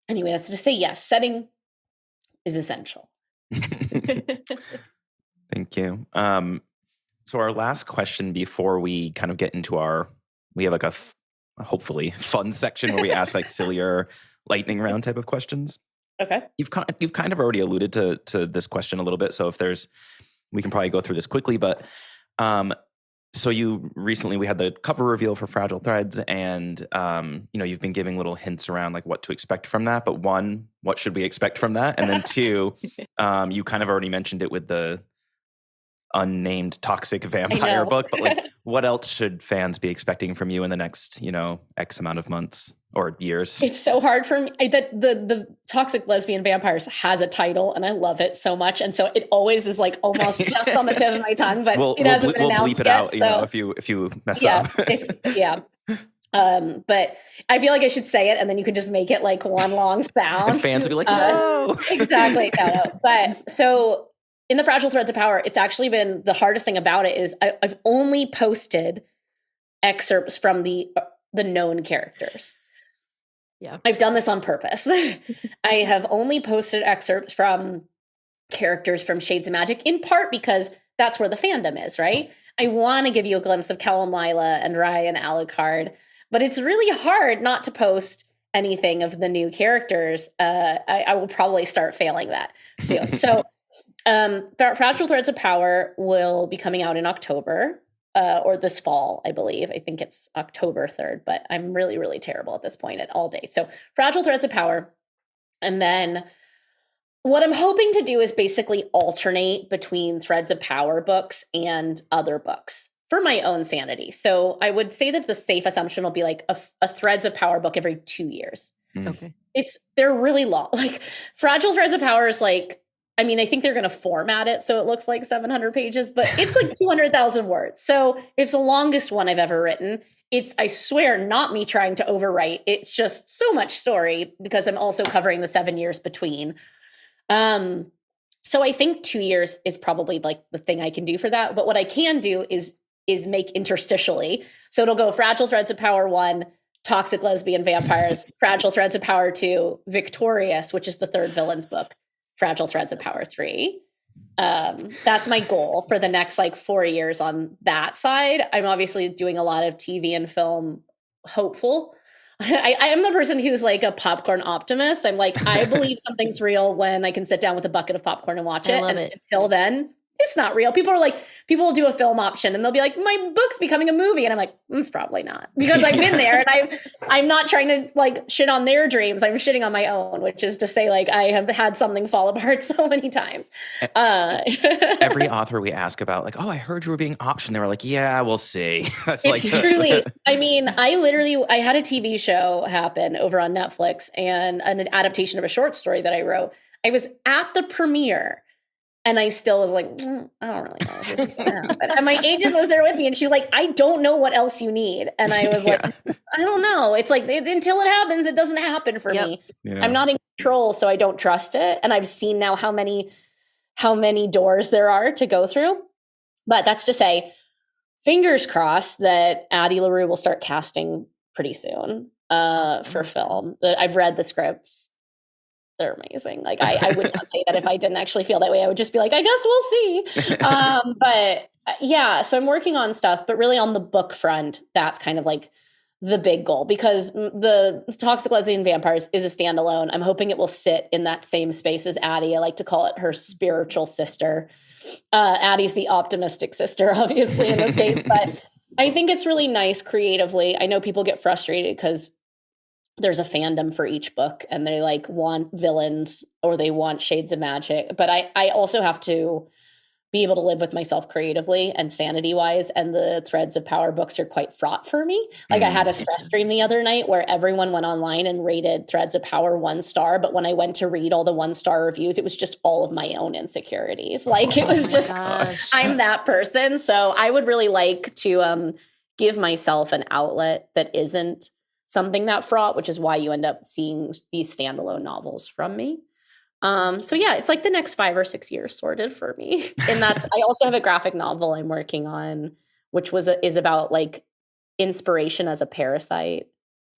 Anyway, that's to say, yes, setting is essential. Thank you. So our last question before we kind of get into we have like a hopefully fun section where we ask like sillier lightning round type of questions. Okay. You've kind of already alluded to this question a little bit. So we can probably go through this quickly, but So we had the cover reveal for Fragile Threads, and you've been giving little hints around like what to expect from that. But one, what should we expect from that? And then two, you kind of already mentioned it with the unnamed toxic vampire book, but like what else should fans be expecting from you in the next, X amount of months or years? It's so hard for me that the toxic lesbian vampires has a title, and I love it so much, and so it always is like almost just on the tip of my tongue, but it hasn't been announced bleep it yet, out, if you mess up. But I feel like I should say it, and then you can just make it like one long sound. And fans will be like, no. Exactly. No. But so in the Fragile Threads of Power, it's actually been the hardest thing about it is I've only posted excerpts from the known characters. Yeah. I've done this on purpose. I have only posted excerpts from characters from Shades of Magic, in part because that's where the fandom is, right? I want to give you a glimpse of Callum Lila and Ryan Alucard, but it's really hard not to post anything of the new characters. I will probably start failing that soon. So Fragile Threads of Power will be coming out in October. Or this fall, I believe. I think it's October 3rd, but I'm really, really terrible at this point at all dates. So Fragile Threads of Power. And then what I'm hoping to do is basically alternate between Threads of Power books and other books for my own sanity. So I would say that the safe assumption will be like a Threads of Power book every 2 years. Okay. They're really long. Like Fragile Threads of Power is like, I mean, I think they're going to format it so it looks like 700 pages, but it's like 200,000 words. So it's the longest one I've ever written. It's, I swear, not me trying to overwrite. It's just so much story because I'm also covering the 7 years between. So I think 2 years is probably like the thing I can do for that. But what I can do is make interstitially. So it'll go Fragile Threads of Power 1, Toxic Lesbian Vampires, Fragile Threads of Power 2, Victorious, which is the third villain's book, Fragile Threads of Power 3. That's my goal for the next like 4 years on that side. I'm obviously doing a lot of TV and film hopeful. I am the person who's like a popcorn optimist. I'm like, I believe something's real when I can sit down with a bucket of popcorn and watch it. Until then, it's not real. People will do a film option and they'll be like, my book's becoming a movie. And I'm like, it's probably not, because I've been there and I'm not trying to like shit on their dreams. I'm shitting on my own, which is to say like, I have had something fall apart so many times. Every author we ask about like, oh, I heard you were being optioned. They were like, yeah, we'll see. That's truly, I mean, I had a TV show happen over on Netflix and an adaptation of a short story that I wrote. I was at the premiere. And I still was like, I don't really know if this is gonna happen. And my agent was there with me and she's like, I don't know what else you need. And I was like, I don't know. It's like, until it happens, it doesn't happen for me. Yeah. I'm not in control, so I don't trust it. And I've seen now how many doors there are to go through. But that's to say, fingers crossed that Addie LaRue will start casting pretty soon for film. I've read the scripts. They're amazing. Like I would not say that if I didn't actually feel that way. I would just be like, I guess we'll see. But yeah, so I'm working on stuff, but really on the book front, that's kind of like the big goal, because the Toxic Lesbian Vampires is a standalone. I'm hoping it will sit in that same space as Addie. I like to call it her spiritual sister. Addie's the optimistic sister, obviously, in this case, but I think it's really nice creatively. I know people get frustrated because there's a fandom for each book and they like want villains or they want Shades of Magic. But I also have to be able to live with myself creatively and sanity wise. And the Threads of Power books are quite fraught for me. Like I had a stress stream the other night where everyone went online and rated Threads of Power 1 star. But when I went to read all the 1-star reviews, it was just all of my own insecurities. Like it was just, I'm that person. So I would really like to give myself an outlet that isn't something that fraught, which is why you end up seeing these standalone novels from me. So yeah, it's like the next 5 or 6 years sorted for me. And I also have a graphic novel I'm working on, which is about like inspiration as a parasite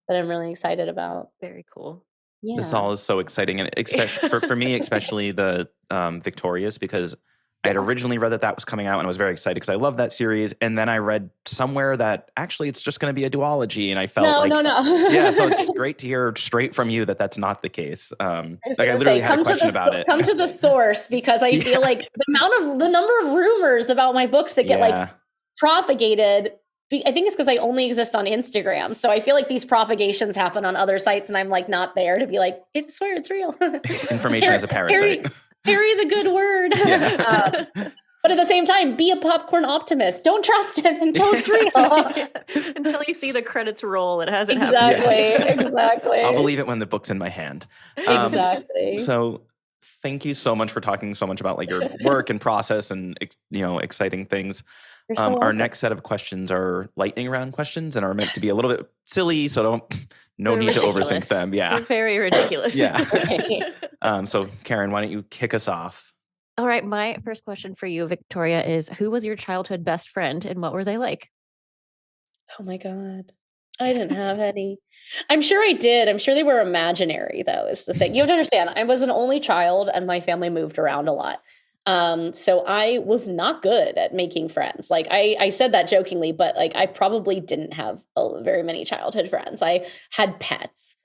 that I'm really excited about. Very cool. Yeah. This all is so exciting. And especially for me, especially the Victorious, because I had originally read that was coming out and I was very excited because I love that series. And then I read somewhere that actually it's just going to be a duology. And I felt no. Yeah, so it's great to hear straight from you that that's not the case. Like I literally had a question about it. Come to the source, because I feel like the number of rumors about my books that get like propagated. I think it's because I only exist on Instagram. So I feel like these propagations happen on other sites and I'm like not there to be like, I swear it's real. Information is a parasite. Carry the good word. Yeah. But at the same time, be a popcorn optimist. Don't trust it until it's real. Until you see the credits roll, it hasn't Exactly. Yes. Exactly. I'll believe it when the book's in my hand. Exactly. So thank you so much for talking so much about like your work and process and exciting things. Our next set of questions are lightning round questions and are meant to be a little bit silly, so no need to overthink them. Yeah. They're very ridiculous. Yeah. Okay. So Karen, why don't you kick us off? All right. My first question for you, Victoria, is who was your childhood best friend and what were they like? Oh my God. I didn't have any. I'm sure I did. I'm sure they were imaginary, though, is the thing. You have to understand, I was an only child and my family moved around a lot. So I was not good at making friends. Like I said that jokingly, but like I probably didn't have very many childhood friends. I had pets.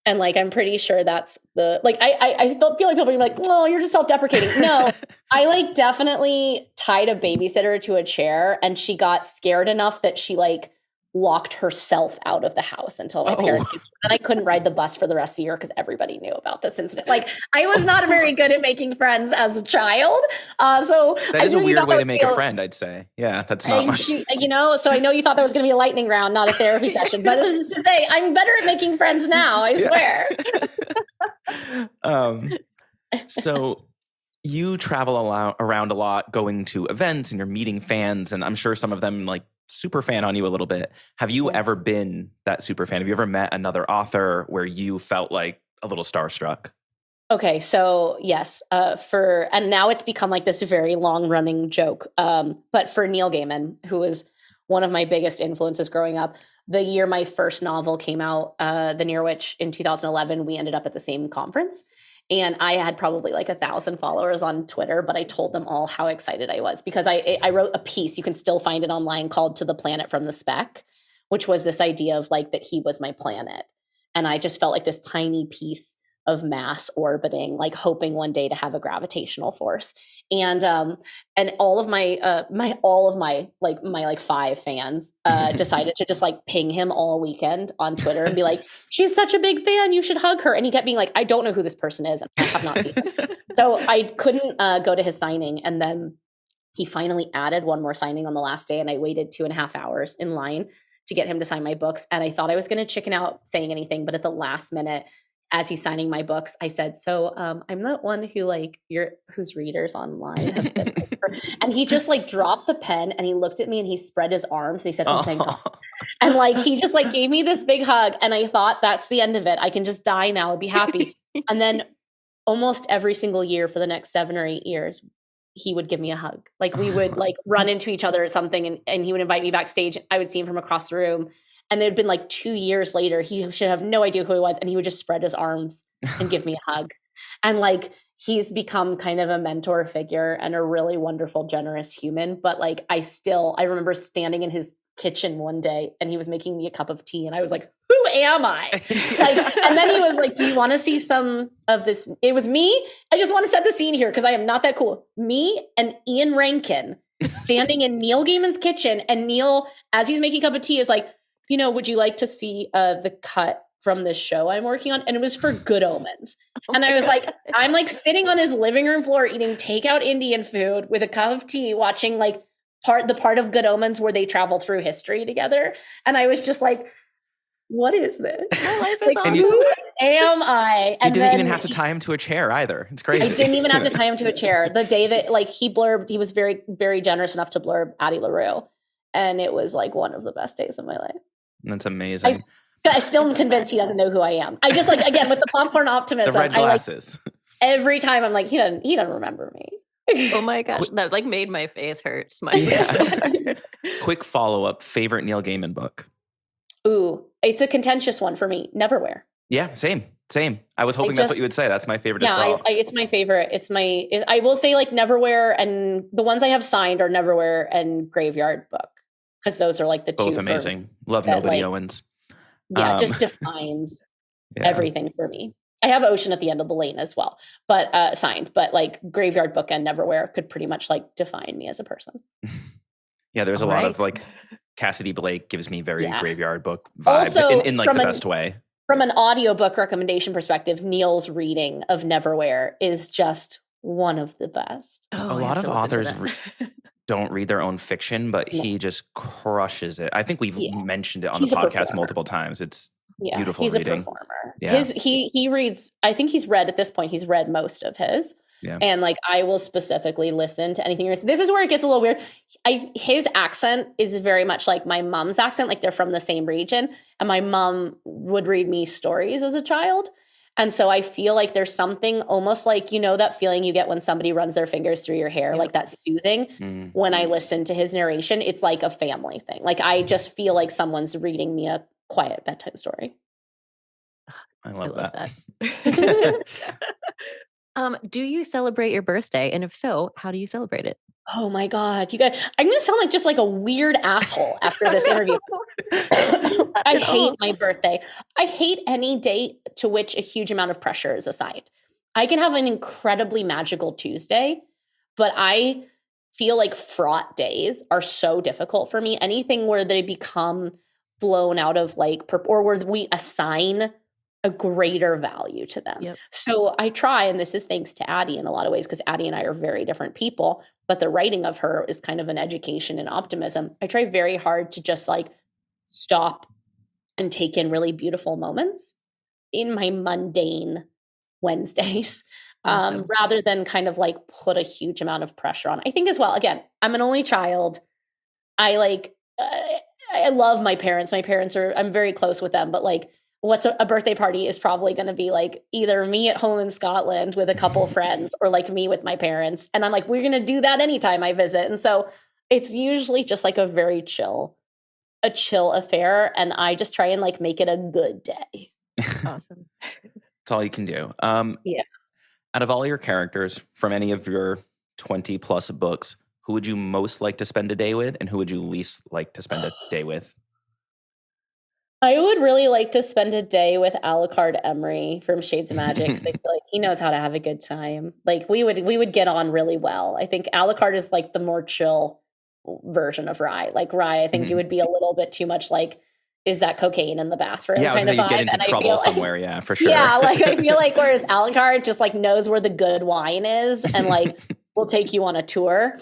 And like, I'm pretty sure that's the, like, I feel like people are like, oh, you're just self-deprecating. No, I like definitely tied a babysitter to a chair and she got scared enough that she like locked herself out of the house until my parents came. And I couldn't ride the bus for the rest of the year because everybody knew about this incident. Like I was not very good at making friends as a child. So that is a weird way to make a friend, I'd say. Yeah, that's not my... So I know you thought that was going to be a lightning round, not a therapy session, but this is to say I'm better at making friends now, I swear. So you travel around a lot, going to events and you're meeting fans, and I'm sure some of them like super fan on you a little bit. Have you ever been that super fan? Have you ever met another author where you felt like a little starstruck? Okay, so yes, and now it's become like this very long running joke. But for Neil Gaiman, who was one of my biggest influences growing up, the year my first novel came out, The Near Witch in 2011, we ended up at the same conference. And I had probably like 1,000 followers on Twitter, but I told them all how excited I was because I wrote a piece, you can still find it online, called To the Planet from the Speck, which was this idea of like that he was my planet. And I just felt like this tiny piece of mass orbiting, like hoping one day to have a gravitational force. And all of my 5 fans decided to just like ping him all weekend on Twitter and be like, she's such a big fan, you should hug her. And he kept being like, I don't know who this person is, and I have not seen him. So I couldn't go to his signing. And then he finally added one more signing on the last day, and I waited 2.5 hours in line to get him to sign my books. And I thought I was going to chicken out saying anything, but at the last minute, as he's signing my books, I said, so I'm the one who whose readers online have been and he just like dropped the pen and he looked at me and he spread his arms and he said, oh, thank God. And like he just like gave me this big hug, and I thought, that's the end of it. I can just die now and be happy. And then almost every single year for the next 7 or 8 years, he would give me a hug. Like we would like run into each other or something, and he would invite me backstage. I would see him from across the room. And it had been like 2 years later, he should have no idea who he was. And he would just spread his arms and give me a hug. And like, he's become kind of a mentor figure and a really wonderful, generous human. But like, I remember standing in his kitchen one day and he was making me a cup of tea. And I was like, who am I? And then he was like, do you want to see some of this? It was me. I just want to set the scene here because I am not that cool. Me and Ian Rankin standing in Neil Gaiman's kitchen. And Neil, as he's making a cup of tea, is like, would you like to see the cut from this show I'm working on? And it was for Good Omens. And I was like, I'm like sitting on his living room floor eating takeout Indian food with a cup of tea, watching like the part of Good Omens where they travel through history together. And I was just like, what is this? My life is awesome. Who am I? And you didn't even have to tie him to a chair either. It's crazy. I didn't even have to tie him to a chair. The day that like he was very, very generous enough to blurb Addie LaRue. And it was like one of the best days of my life. That's amazing. I still am convinced he doesn't know who I am. I just like, again, with the popcorn optimism. The red glasses. Every time I'm like, he doesn't remember me. Oh my gosh. That like made my face hurt. Quick follow-up, favorite Neil Gaiman book? Ooh, it's a contentious one for me. Neverwhere. Yeah, same. I was hoping that's what you would say. That's my favorite as well. It's my favorite. I will say like Neverwhere, and the ones I have signed are Neverwhere and Graveyard Book. Because those are like the both two. Amazing. Love Nobody Owens. Yeah, just defines everything for me. I have Ocean at the End of the Lane as well, but signed. But like Graveyard Book and Neverwhere could pretty much like define me as a person. Yeah, there's a All lot right. of like Cassidy Blake gives me very Yeah. graveyard book vibes Also, in like the best way. From an audiobook recommendation perspective, Neil's reading of Neverwhere is just one of the best. Oh, A I lot have of to listen to authors that. don't read their own fiction, but No. he just crushes it. I think we've Yeah. mentioned it on He's the a podcast performer. multiple times. It's beautiful He's reading. a performer. Yeah. He reads, I think he's read at this point, he's read most of his. Yeah. And like I will specifically listen to anything. This is where it gets a little weird. His accent is very much like my mom's accent, like they're from the same region. And my mom would read me stories as a child. And so I feel like there's something almost like, you know, that feeling you get when somebody runs their fingers through your hair, like that soothing. When I listen to his narration, it's like a family thing. Like I just feel like someone's reading me a quiet bedtime story. I love that. Do you celebrate your birthday? And if so, how do you celebrate it? Oh my God, you guys, I'm going to sound like just like a weird asshole after this interview. I hate my birthday. I hate any date to which a huge amount of pressure is assigned. I can have an incredibly magical Tuesday, but I feel like fraught days are so difficult for me. Anything where they become blown out of like, or where we assign a greater value to them. Yep. So I try, and this is thanks to Addie in a lot of ways, because Addie and I are very different people, but the writing of her is kind of an education and optimism. I try very hard to just like stop and take in really beautiful moments in my mundane Wednesdays, Awesome. rather than kind of like put a huge amount of pressure on. I think as well, again, I'm an only child. I love my parents. My parents I'm very close with them, but like what's a birthday party is probably going to be like either me at home in Scotland with a couple of friends or like me with my parents. And I'm like, we're going to do that anytime I visit. And so it's usually just like a very chill affair. And I just try and like make it a good day. Awesome. That's all you can do. Yeah. Out of all your characters from any of your 20 plus books, who would you most like to spend a day with and who would you least like to spend a day with? I would really like to spend a day with Alucard Emery from Shades of Magic, because I feel like he knows how to have a good time. Like we would get on really well. I think Alucard is like the more chill version of Rye. Like Rye, I think it would be a little bit too much like, is that cocaine in the bathroom? Yeah, kind of vibe. Get into trouble somewhere. Yeah, for sure. Yeah, like I feel like whereas Alucard just like knows where the good wine is and like will take you on a tour.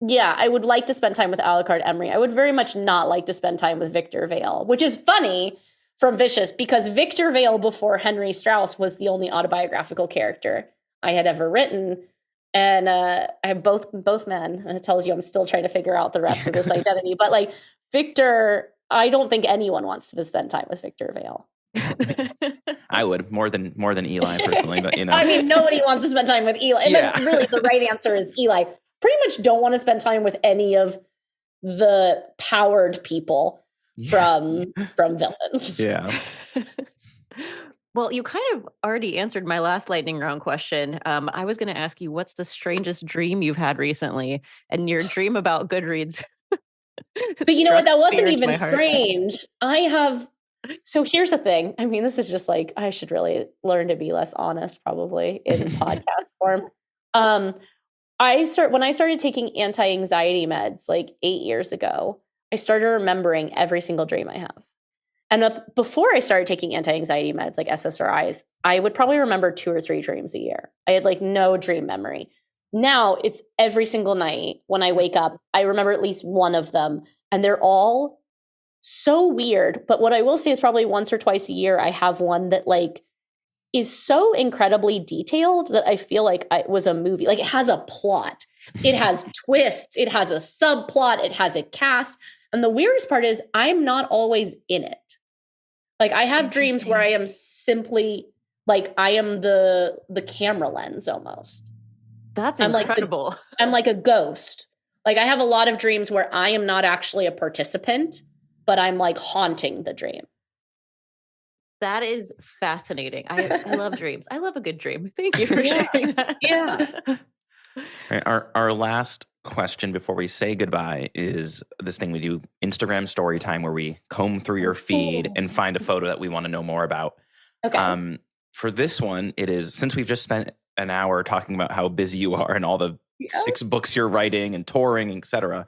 Yeah, I would like to spend time with Alucard Emery. I would very much not like to spend time with Victor Vale, which is funny from Vicious because Victor Vale before Henry Strauss was the only autobiographical character I had ever written. And I have both men, and it tells you I'm still trying to figure out the rest of this identity. But like Victor, I don't think anyone wants to spend time with Victor Vale. I would more than Eli personally, but you know. I mean, nobody wants to spend time with Eli. And then really the right answer is Eli. Pretty much don't want to spend time with any of the powered people from villains. Yeah. Well, you kind of already answered my last lightning round question. I was going to ask you, what's the strangest dream you've had recently? And your dream about Goodreads. But you know what? That wasn't even strange. So here's the thing. I mean, this is just like, I should really learn to be less honest probably in podcast form. When I started taking anti-anxiety meds like 8 years ago, I started remembering every single dream I have. And before I started taking anti-anxiety meds like SSRIs, I would probably remember 2 or 3 dreams a year. I had like no dream memory. Now it's every single night when I wake up, I remember at least one of them, and they're all so weird. But what I will say is probably once or twice a year, I have one that like is so incredibly detailed that I feel like it was a movie. Like it has a plot, it has twists, it has a subplot, it has a cast. And the weirdest part is I'm not always in it. Like I have dreams where I am simply like, I am the camera lens almost. That's incredible. I'm like a ghost. Like I have a lot of dreams where I am not actually a participant, but I'm like haunting the dream. That is fascinating. I love dreams. I love a good dream. Thank you for sharing that. Yeah. Right, our last question before we say goodbye is this thing we do, Instagram story time, where we comb through your feed and find a photo that we want to know more about. Okay. For this one, it is, since we've just spent an hour talking about how busy you are and all the 6 books you're writing and touring, etc.,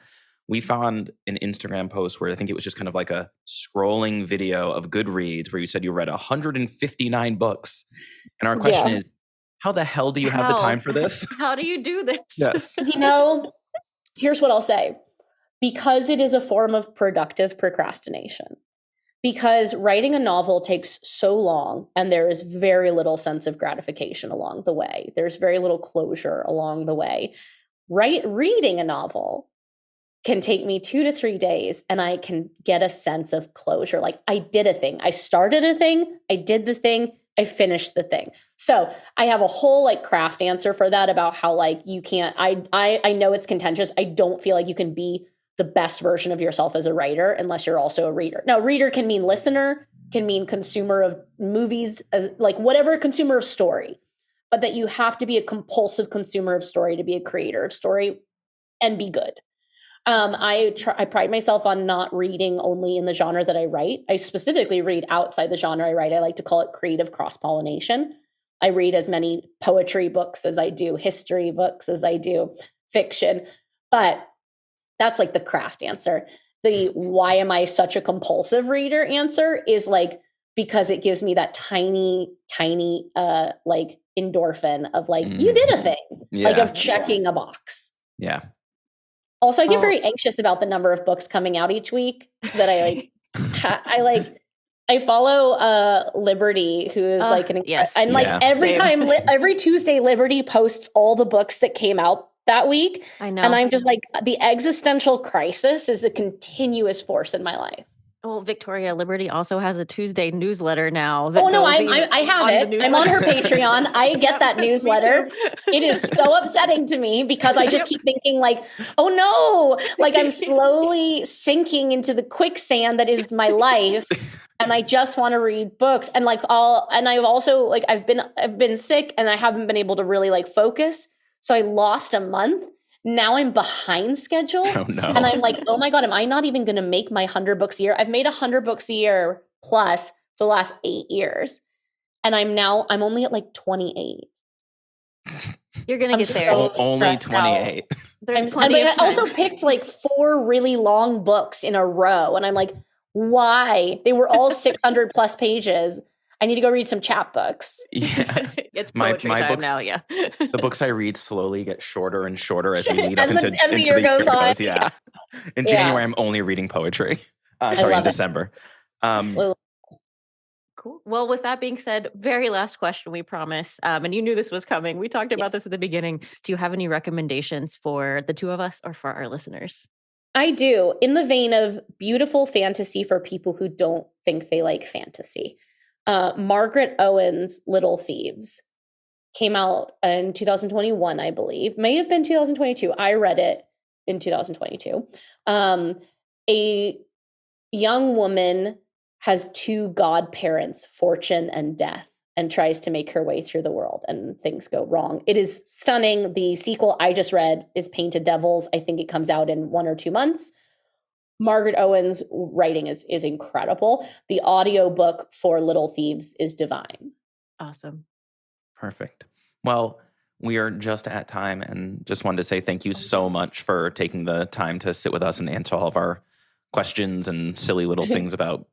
we found an Instagram post where I think it was just kind of like a scrolling video of Goodreads where you said you read 159 books. And our question is, how the hell do you have the time for this? How do you do this? Yes. Here's what I'll say. Because it is a form of productive procrastination. Because writing a novel takes so long and there is very little sense of gratification along the way. There's very little closure along the way. Reading a novel can take me 2 to 3 days and I can get a sense of closure. Like I did a thing. I started a thing. I did the thing. I finished the thing. So I have a whole like craft answer for that about how like you can't, I know it's contentious. I don't feel like you can be the best version of yourself as a writer unless you're also a reader. Now, reader can mean listener, can mean consumer of movies, as like whatever consumer of story, but that you have to be a compulsive consumer of story to be a creator of story and be good. I pride myself on not reading only in the genre that I write. I specifically read outside the genre I write. I like to call it creative cross-pollination. I read as many poetry books as I do history books as I do fiction, but that's like the craft answer. The why am I such a compulsive reader answer is like, because it gives me that tiny, like endorphin of like, you did a thing, like of checking a box. Yeah. Also, I get very anxious about the number of books coming out each week that I like. I follow Liberty, who is like and like every Tuesday, Liberty posts all the books that came out that week. I know. And I'm just like, the existential crisis is a continuous force in my life. Well, Victoria, Liberty also has a Tuesday newsletter now. I have it. I'm on her Patreon. I get that newsletter. It is so upsetting to me because I just keep thinking like, oh no, like I'm slowly sinking into the quicksand that is my life. And I just want to read books. And like I've also like, I've been sick and I haven't been able to really like focus. So I lost a month. Now I'm behind schedule. Oh, no. And I'm like, oh my God, am I not even going to make my 100 books a year? I've made 100 books a year plus for the last 8 years. And I'm only at like 28. You're going to get there. Only 28. There's plenty of time. I also picked like 4 really long books in a row. And I'm like, why? They were all 600 plus pages. I need to go read some chapbooks. Yeah. It's poetry time books, now, yeah. The books I read slowly get shorter and shorter as we lead up into the year goes on. Yeah. In January, I'm only reading poetry. In December. Cool. Well, with that being said, very last question, we promise. And you knew this was coming. We talked about this at the beginning. Do you have any recommendations for the two of us or for our listeners? I do. In the vein of beautiful fantasy for people who don't think they like fantasy. Margaret Owen's Little Thieves came out in 2021, I believe. May have been 2022. I read it in 2022. A young woman has 2 godparents, Fortune and Death, and tries to make her way through the world, and things go wrong. It is stunning. The sequel I just read is Painted Devils. I think it comes out in 1 or 2 months. Margaret Owen's writing is incredible. The audiobook for Little Thieves is divine. Awesome. Perfect. Well, we are just at time and just wanted to say thank you so much for taking the time to sit with us and answer all of our questions and silly little things about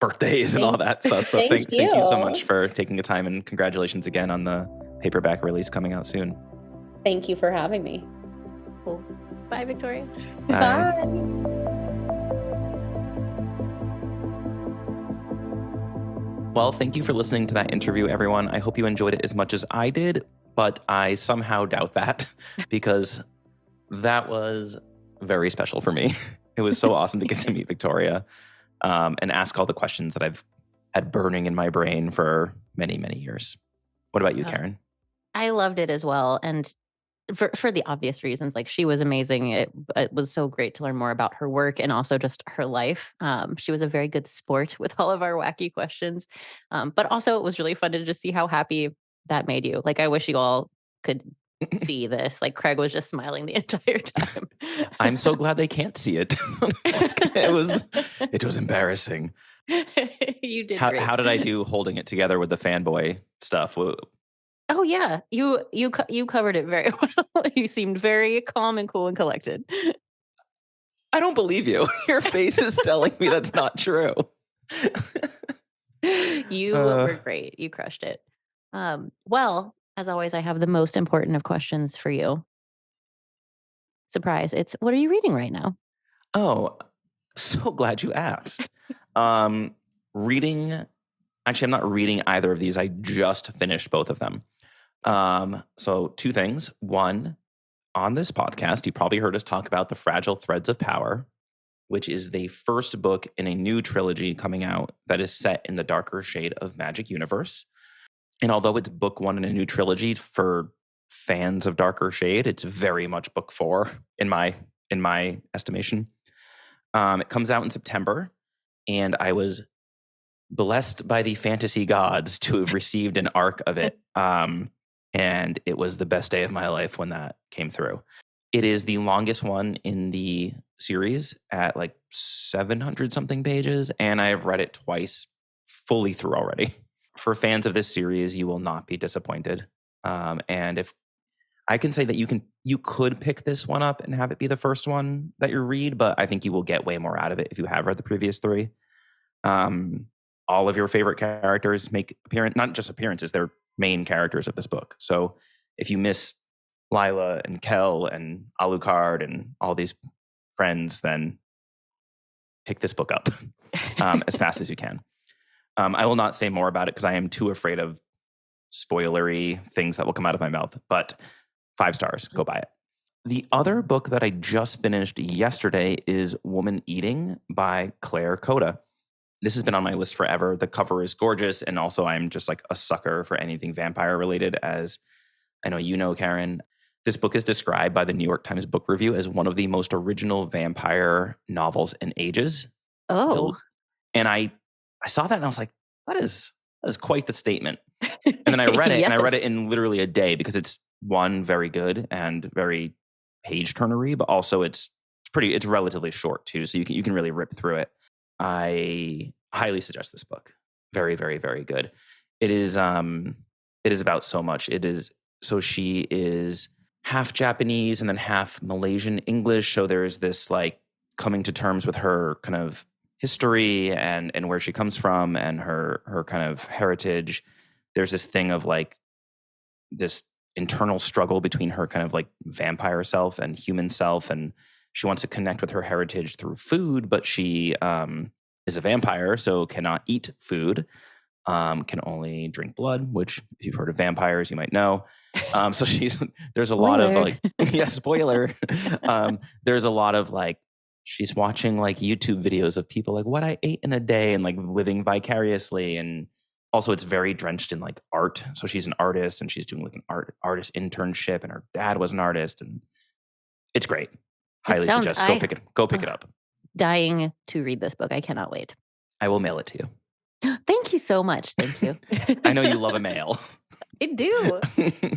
birthdays and all that stuff. So thank you so much for taking the time, and congratulations again on the paperback release coming out soon. Thank you for having me. Cool. Bye, Victoria. Bye. Well, thank you for listening to that interview, everyone. I hope you enjoyed it as much as I did, but I somehow doubt that because that was very special for me. It was so awesome to get to meet Victoria and ask all the questions that I've had burning in my brain for many, many years. What about you, Karen? I loved it as well. And for the obvious reasons, like she was amazing. It was so great to learn more about her work and also just her life. She was a very good sport with all of our wacky questions. But also it was really fun to just see how happy that made you. Like, I wish you all could see this. Like, Craig was just smiling the entire time. I'm so glad they can't see it. It was embarrassing. You did great. How did I do holding it together with the fanboy stuff? Oh yeah, you covered it very well. You seemed very calm and cool and collected. I don't believe you. Your face is telling me that's not true. You were great. You crushed it. Well, as always, I have the most important of questions for you. Surprise. It's what are you reading right now? Oh, so glad you asked. Reading, actually, I'm not reading either of these. I just finished both of them. So two things. One, on this podcast, you probably heard us talk about The Fragile Threads of Power, which is the first book in a new trilogy coming out that is set in the darker shade of Magic Universe. And although it's book one in a new trilogy for fans of darker shade, it's very much book four in my estimation. It comes out in September, and I was blessed by the fantasy gods to have received an arc of it. And it was the best day of my life when that came through. It is the longest one in the series at like 700 something pages, and I have read it twice fully through already. For fans of this series, you will not be disappointed. And if I can say that you could pick this one up and have it be the first one that you read, but I think you will get way more out of it if you have read the previous three. All of your favorite characters make not just appearances, they're main characters of this book. So if you miss Lila and Kel and Alucard and all these friends, then pick this book up as fast as you can. I will not say more about it because I am too afraid of spoilery things that will come out of my mouth, but 5 stars, go buy it. The other book that I just finished yesterday is Woman Eating by Claire Coda. This has been on my list forever. The cover is gorgeous, and also I'm just like a sucker for anything vampire related, as I know you know, Karen. This book is described by the New York Times Book Review as one of the most original vampire novels in ages. Oh. And I saw that and I was like, that is quite the statement. And then I read it, Yes. and I read it in literally a day because it's one, very good and very page turnery, but also it's relatively short too, so you can really rip through it. I highly suggest this book. Very, very, very good. It is about so much. So she is half Japanese and then half Malaysian English. So there's this like coming to terms with her kind of history and where she comes from and her kind of heritage. There's this thing of like this internal struggle between her kind of like vampire self and human self, and she wants to connect with her heritage through food, but she is a vampire, so cannot eat food, can only drink blood, which if you've heard of vampires, you might know. So there's a lot of like, yeah, spoiler. There's a lot of like, she's watching like YouTube videos of people like what I ate in a day and like living vicariously. And also it's very drenched in like art. So she's an artist and she's doing like an artist internship, and her dad was an artist, and it's great. Highly suggest go pick it up. Dying to read this book. I cannot wait. I will mail it to you. Thank you so much. Thank you. I know you love a mail. I do.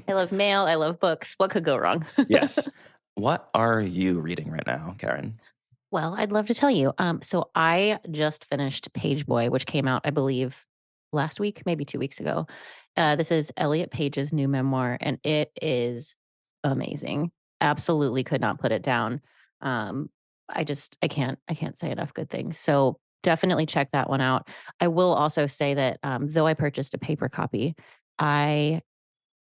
I love mail. I love books. What could go wrong? Yes. What are you reading right now, Karen? Well, I'd love to tell you. So I just finished Page Boy, which came out, I believe, last week, maybe 2 weeks ago. This is Elliot Page's new memoir, and it is amazing. Absolutely could not put it down. I can't say enough good things. So definitely check that one out. I will also say that though I purchased a paper copy, I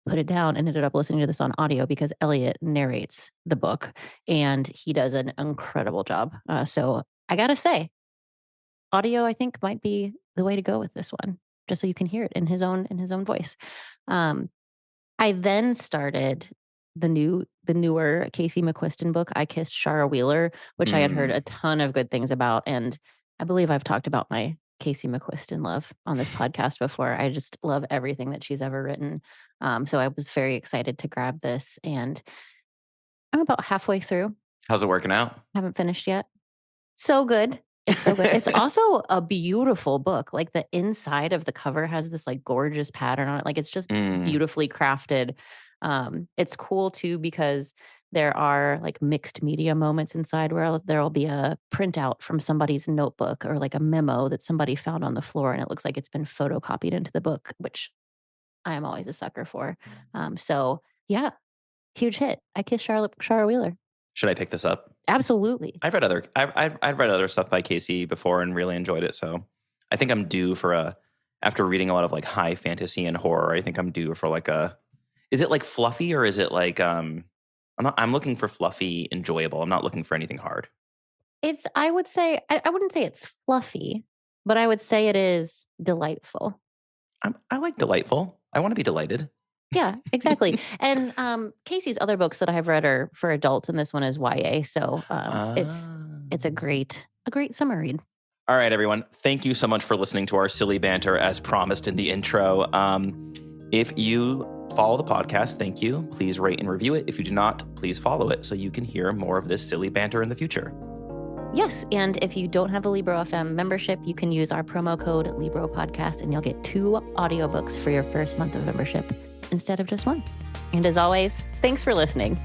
put it down and ended up listening to this on audio because Elliot narrates the book and he does an incredible job. So I gotta say, audio I think might be the way to go with this one, just so you can hear it in his own voice. I then started the newer Casey McQuiston book, I Kissed Shara Wheeler, which I had heard a ton of good things about, and I believe I've talked about my Casey McQuiston love on this podcast before. I just love everything that she's ever written. So I was very excited to grab this, and I'm about halfway through. How's it working out? Haven't finished yet. So good. It's so good. It's also a beautiful book. Like the inside of the cover has this like gorgeous pattern on it. Like it's just beautifully crafted. It's cool too because there are like mixed media moments inside where there'll be a printout from somebody's notebook or like a memo that somebody found on the floor, and it looks like it's been photocopied into the book, which I am always a sucker for. So yeah, huge hit. I Kissed Shara Wheeler. Should I pick this up? Absolutely. I've read other stuff by Casey before and really enjoyed it. So I think I'm due for after reading a lot of like high fantasy and horror, I think I'm due for like is it like fluffy or is it like, I'm looking for fluffy, enjoyable. I'm not looking for anything hard. I would say, I wouldn't say it's fluffy, but I would say it is delightful. I like delightful. I want to be delighted. Yeah, exactly. And Casey's other books that I've read are for adults, and this one is YA. So it's a great summer read. All right, everyone. Thank you so much for listening to our silly banter as promised in the intro. If you follow the podcast, thank you. Please rate and review it. If you do not, please follow it so you can hear more of this silly banter in the future. Yes, and if you don't have a Libro.fm membership, you can use our promo code LibroPodcast, and you'll get 2 audiobooks for your first month of membership instead of just 1. And as always, thanks for listening.